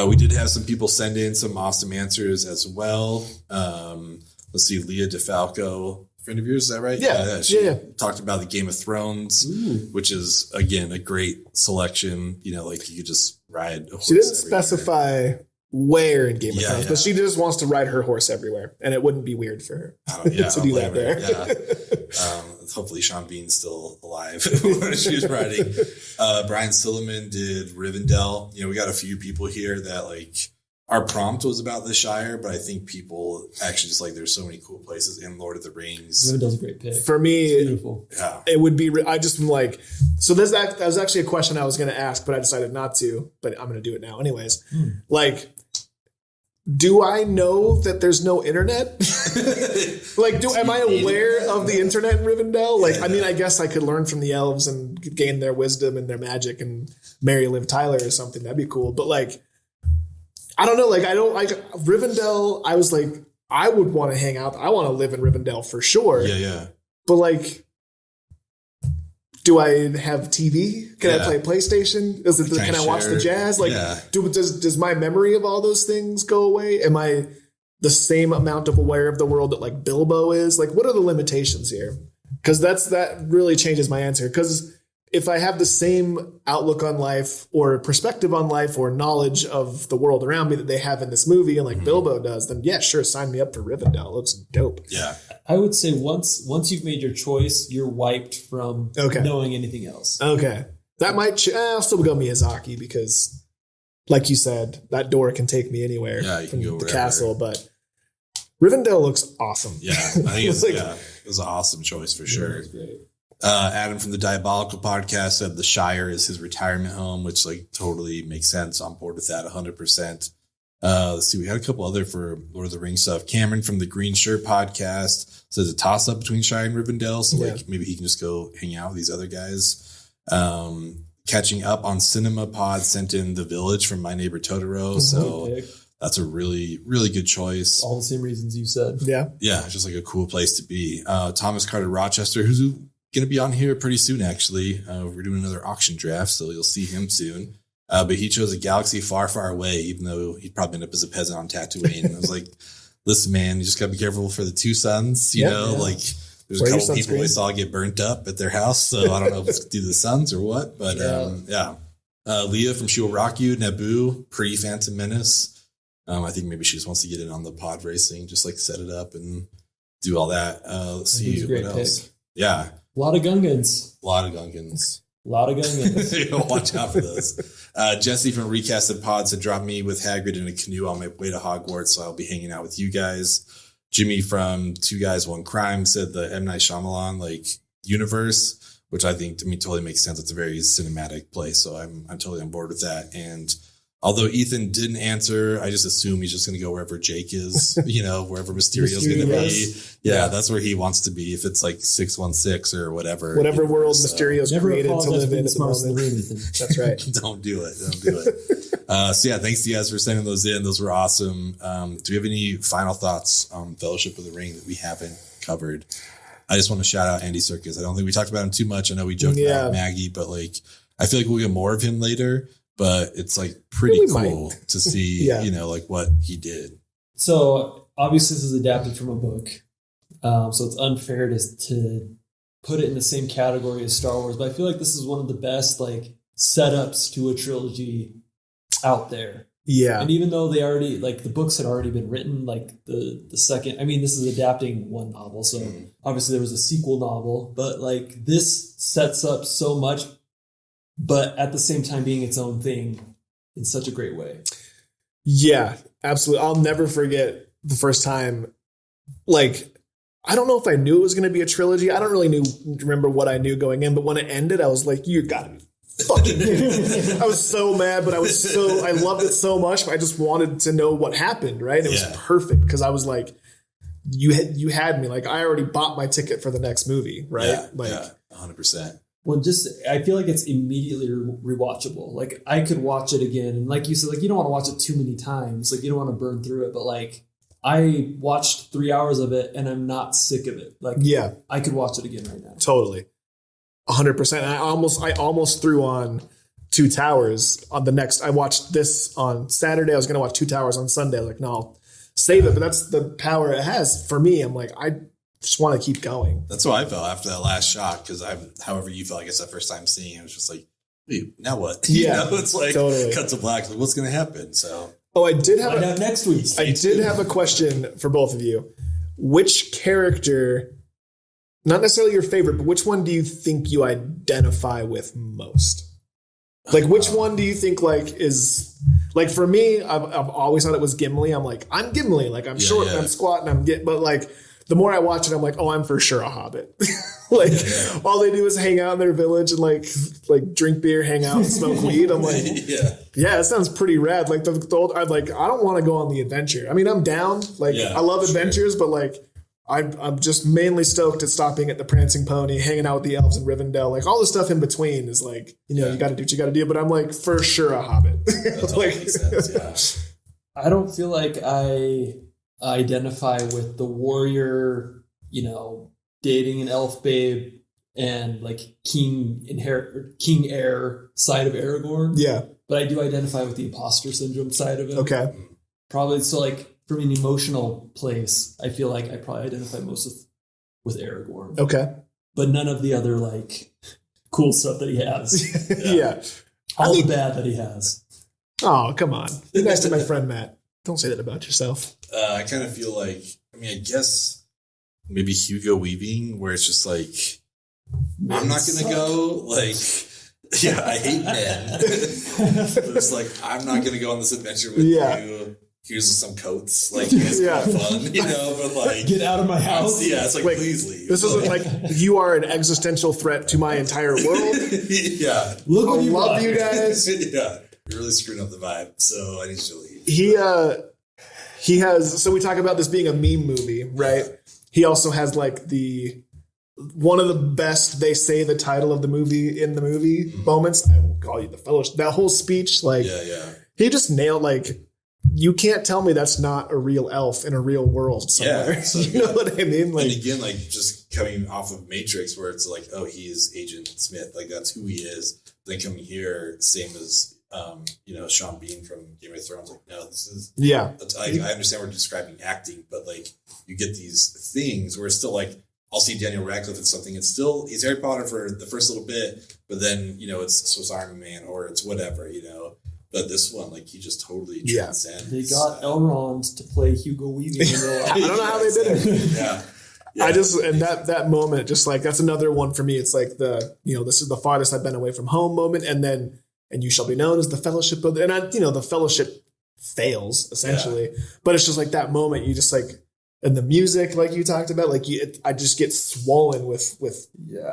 We did have some people send in some awesome answers as well. Let's see, Leah DeFalco, friend of yours, is that right? Yeah. She talked about the Game of Thrones, which is, again, a great selection. You could just ride a horse. She didn't specify where in Game of Thrones, but she just wants to ride her horse everywhere, and it wouldn't be weird for her to do that there. hopefully Sean Bean's still alive when she was writing. Brian Silliman did Rivendell. We got a few people here that like our prompt was about the Shire, but I think people actually just like there's so many cool places in Lord of the Rings. Rivendell's a great pick. For me, it's beautiful. Yeah, it would be. I just am like, so that was actually a question I was going to ask, but I decided not to. But I'm going to do it now, anyways. Like, do I know that there's no internet? Like, am I aware of the internet in Rivendell? Like, I mean, I guess I could learn from the elves and gain their wisdom and their magic and marry Liv Tyler or something. That'd be cool. But like, I don't know. Like, I don't like Rivendell. I was like, I would want to hang out. I want to live in Rivendell for sure. Yeah. But like, do I have TV? Can I play PlayStation? Can I watch the jazz? Like, does my memory of all those things go away? Am I the same amount of aware of the world that like Bilbo is? Like, what are the limitations here? Because that really changes my answer. Because if I have the same outlook on life or perspective on life or knowledge of the world around me that they have in this movie and like Bilbo does, then yeah, sure, sign me up for Rivendell. It looks dope. Yeah. I would say once you've made your choice, you're wiped from knowing anything else. Okay. That might, I'll still go Miyazaki because like you said, that door can take me anywhere from the castle, but Rivendell looks awesome. Yeah. I think it was an awesome choice for sure. It's great. Adam from the Diabolical Podcast said the Shire is his retirement home, which like totally makes sense. On board with that 100%. Let's see. We had a couple other for Lord of the Rings stuff. Cameron from the Green Shirt Podcast says a toss up between Shire and Rivendell. So like maybe he can just go hang out with these other guys. Catching up on Cinema Pod sent in The Village from My Neighbor Totoro. So that's a really, really good choice. All the same reasons you said. Yeah. Yeah. It's just like a cool place to be. Thomas Carter Rochester, who's going to be on here pretty soon, actually. We're doing another auction draft, so you'll see him soon. But he chose a galaxy far, far away, even though he'd probably end up as a peasant on Tatooine. I was like, listen, man, you just got to be careful for the two sons, you know? Like, there's a couple people we saw get burnt up at their house, so I don't know if it's due to the sons or what, but Leah from She Will Rock You, Naboo, pre-Phantom Menace. I think maybe she just wants to get in on the pod racing, just like set it up and do all that. Let's see what else. Pick. Yeah. A lot of Gungans. Watch out for those. Jesse from Recasted Pod said, drop me with Hagrid in a canoe on my way to Hogwarts, so I'll be hanging out with you guys. Jimmy from Two Guys, One Crime said the M. Night Shyamalan universe, which I think to me totally makes sense. It's a very cinematic place, so I'm totally on board with that. And although Ethan didn't answer, I just assume he's just going to go wherever Jake is, wherever Mysterio's going to be. Yeah, that's where he wants to be. If it's like 616 or whatever. Whatever world Mysterio's created to live in. That's right. Don't do it. So yeah, thanks to you guys for sending those in. Those were awesome. Do we have any final thoughts on Fellowship of the Ring that we haven't covered? I just want to shout out Andy Serkis. I don't think we talked about him too much. I know we joked about Maggie, but I feel like we'll get more of him later. But it's pretty cool to see, what he did. So obviously this is adapted from a book. So it's unfair to put it in the same category as Star Wars. But I feel like this is one of the best setups to a trilogy out there. Yeah. And even though they already the books had already been written, the second, this is adapting one novel. So obviously there was a sequel novel, but this sets up so much, but at the same time being its own thing in such a great way. Yeah, absolutely. I'll never forget the first time, I don't know if I knew it was going to be a trilogy. I don't really remember what I knew going in, but when it ended, I was like, you gotta be fucking kidding. I was so mad, but I loved it so much. I just wanted to know what happened, right? And it was perfect because I was like, you had me. I already bought my ticket for the next movie, right? Yeah, 100%. Well, I feel like it's immediately rewatchable. I could watch it again. And like you said, you don't want to watch it too many times. You don't want to burn through it. But I watched 3 hours of it and I'm not sick of it. I could watch it again right now. Totally. 100%. I almost threw on Two Towers on the next. I watched this on Saturday. I was going to watch Two Towers on Sunday. No, I'll save it. But that's the power it has for me. I'm I just want to keep going. That's what I felt after that last shot, because however you felt, I guess that first time seeing it, it was just wait, now what? It's totally. Cut to black. What's going to happen? So, I did have next week. I did have a question for both of you. Which character not necessarily your favorite, but which one do you think you identify with most? Like, which one do you think like is like for me? I've always thought it was Gimli. I'm like, I'm Gimli. Like, I'm short and I'm squat and but like the more I watch it, I'm like, oh, I'm for sure a hobbit. Like, all they do is hang out in their village and like drink beer, hang out, and smoke weed. I'm like, yeah, it sounds pretty rad. Like the old, I'm like, I don't want to go on the adventure. I mean, I'm down. Like, I love adventures, but like, I'm just mainly stoked at stopping at the Prancing Pony, hanging out with the elves in Rivendell. Like, all the stuff in between is like, you know, you got to do what you got to do. But I'm like, for sure a hobbit. That like, makes sense, I don't feel like I identify with the warrior, you know, dating an elf babe and like king heir side of Aragorn. Yeah. But I do identify with the imposter syndrome side of it. Okay. Probably so like from an emotional place, I feel like I probably identify most with Aragorn. Okay. But none of the other like cool stuff that he has. Yeah. All the bad that he has. Oh, come on. Be nice to my friend Matt. Don't say that about yourself. I kind of feel like, I mean, I guess maybe Hugo Weaving, where it's just like, I'm not going to go. Like, yeah, I hate men. But it's like, I'm not going to go on this adventure with you. Here's some coats. Like, it's fun, you know, but like, get out of my house. Yeah, it's like, please leave. This isn't like you are an existential threat to my entire world. Yeah. Look what I love you guys. Yeah. You're really screwing up the vibe. So I need you to leave. He has, so we talk about this being a meme movie, right? Yeah. He also has like one of the best, they say the title of the movie in the movie moments. I will call you the fellowship. That whole speech, like, he just nailed, like, you can't tell me that's not a real elf in a real world somewhere. Yeah, so you know what I mean? Like, and again, like just coming off of Matrix, where it's like, oh, he is Agent Smith, like that's who he is. Then coming here, same as you know, Sean Bean from Game of Thrones. Like, no, this is I understand we're describing acting, but like you get these things where it's still like, I'll see Daniel Radcliffe in something. It's still he's Harry Potter for the first little bit, but then you know it's Swiss Army Man or it's whatever, you know. But this one, like, he just totally transcends. They got Elrond to play Hugo Weaving in real life. I don't know how they did it. Yeah. I just, and that moment, just like, that's another one for me. It's like this is the farthest I've been away from home moment. And then, and you shall be known as the fellowship of, the fellowship fails essentially, but it's just like that moment you just like, and the music, like you talked about, like I just get swollen with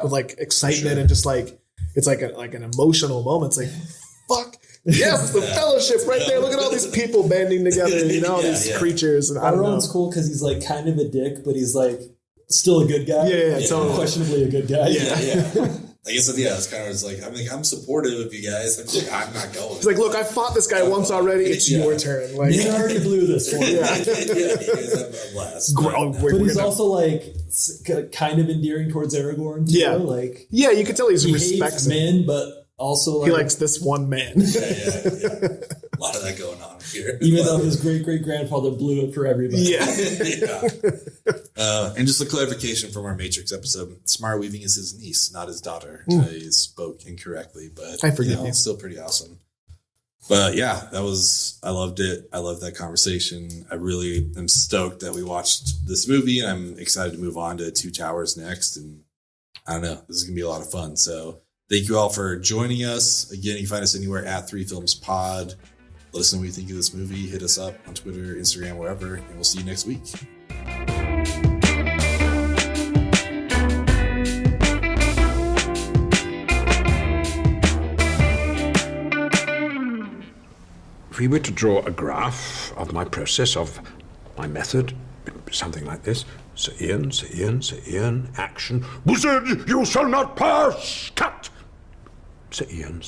like excitement and just like, it's like an emotional moment. It's like, fuck. Yes, the fellowship right there. Look at all these people banding together, you know, all these creatures. And I don't know. Elrond's cool because he's like kind of a dick, but he's like still a good guy. Yeah, totally. Questionably a good guy. Yeah. I guess, it's kind of like, I'm supportive of you guys. I'm like, I'm not going. He's like, look, I fought this guy once already. It's your turn. Like, you already blew this one. You guys have a blast. But he's also like kind of endearing towards Aragorn. Yeah. Like, you can tell he hates respects men, but also like, he likes this one man. Yeah. A lot of that going on here. Even though his great-great-grandfather blew it for everybody. Yeah. And just a clarification from our Matrix episode, Samara Weaving is his niece, not his daughter. I spoke incorrectly, but I forgive you. It's still pretty awesome. But yeah, I loved it. I love that conversation. I really am stoked that we watched this movie, and I'm excited to move on to Two Towers next. And I don't know, this is going to be a lot of fun. So thank you all for joining us. Again, you can find us anywhere at 3filmspod. Let us know what you think of this movie. Hit us up on Twitter, Instagram, wherever, and we'll see you next week. If we were to draw a graph of my process, of my method, something like this. Sir Ian, action. Wizard, you shall not pass! Cut! Sir Ian.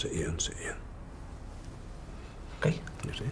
Okay, you see?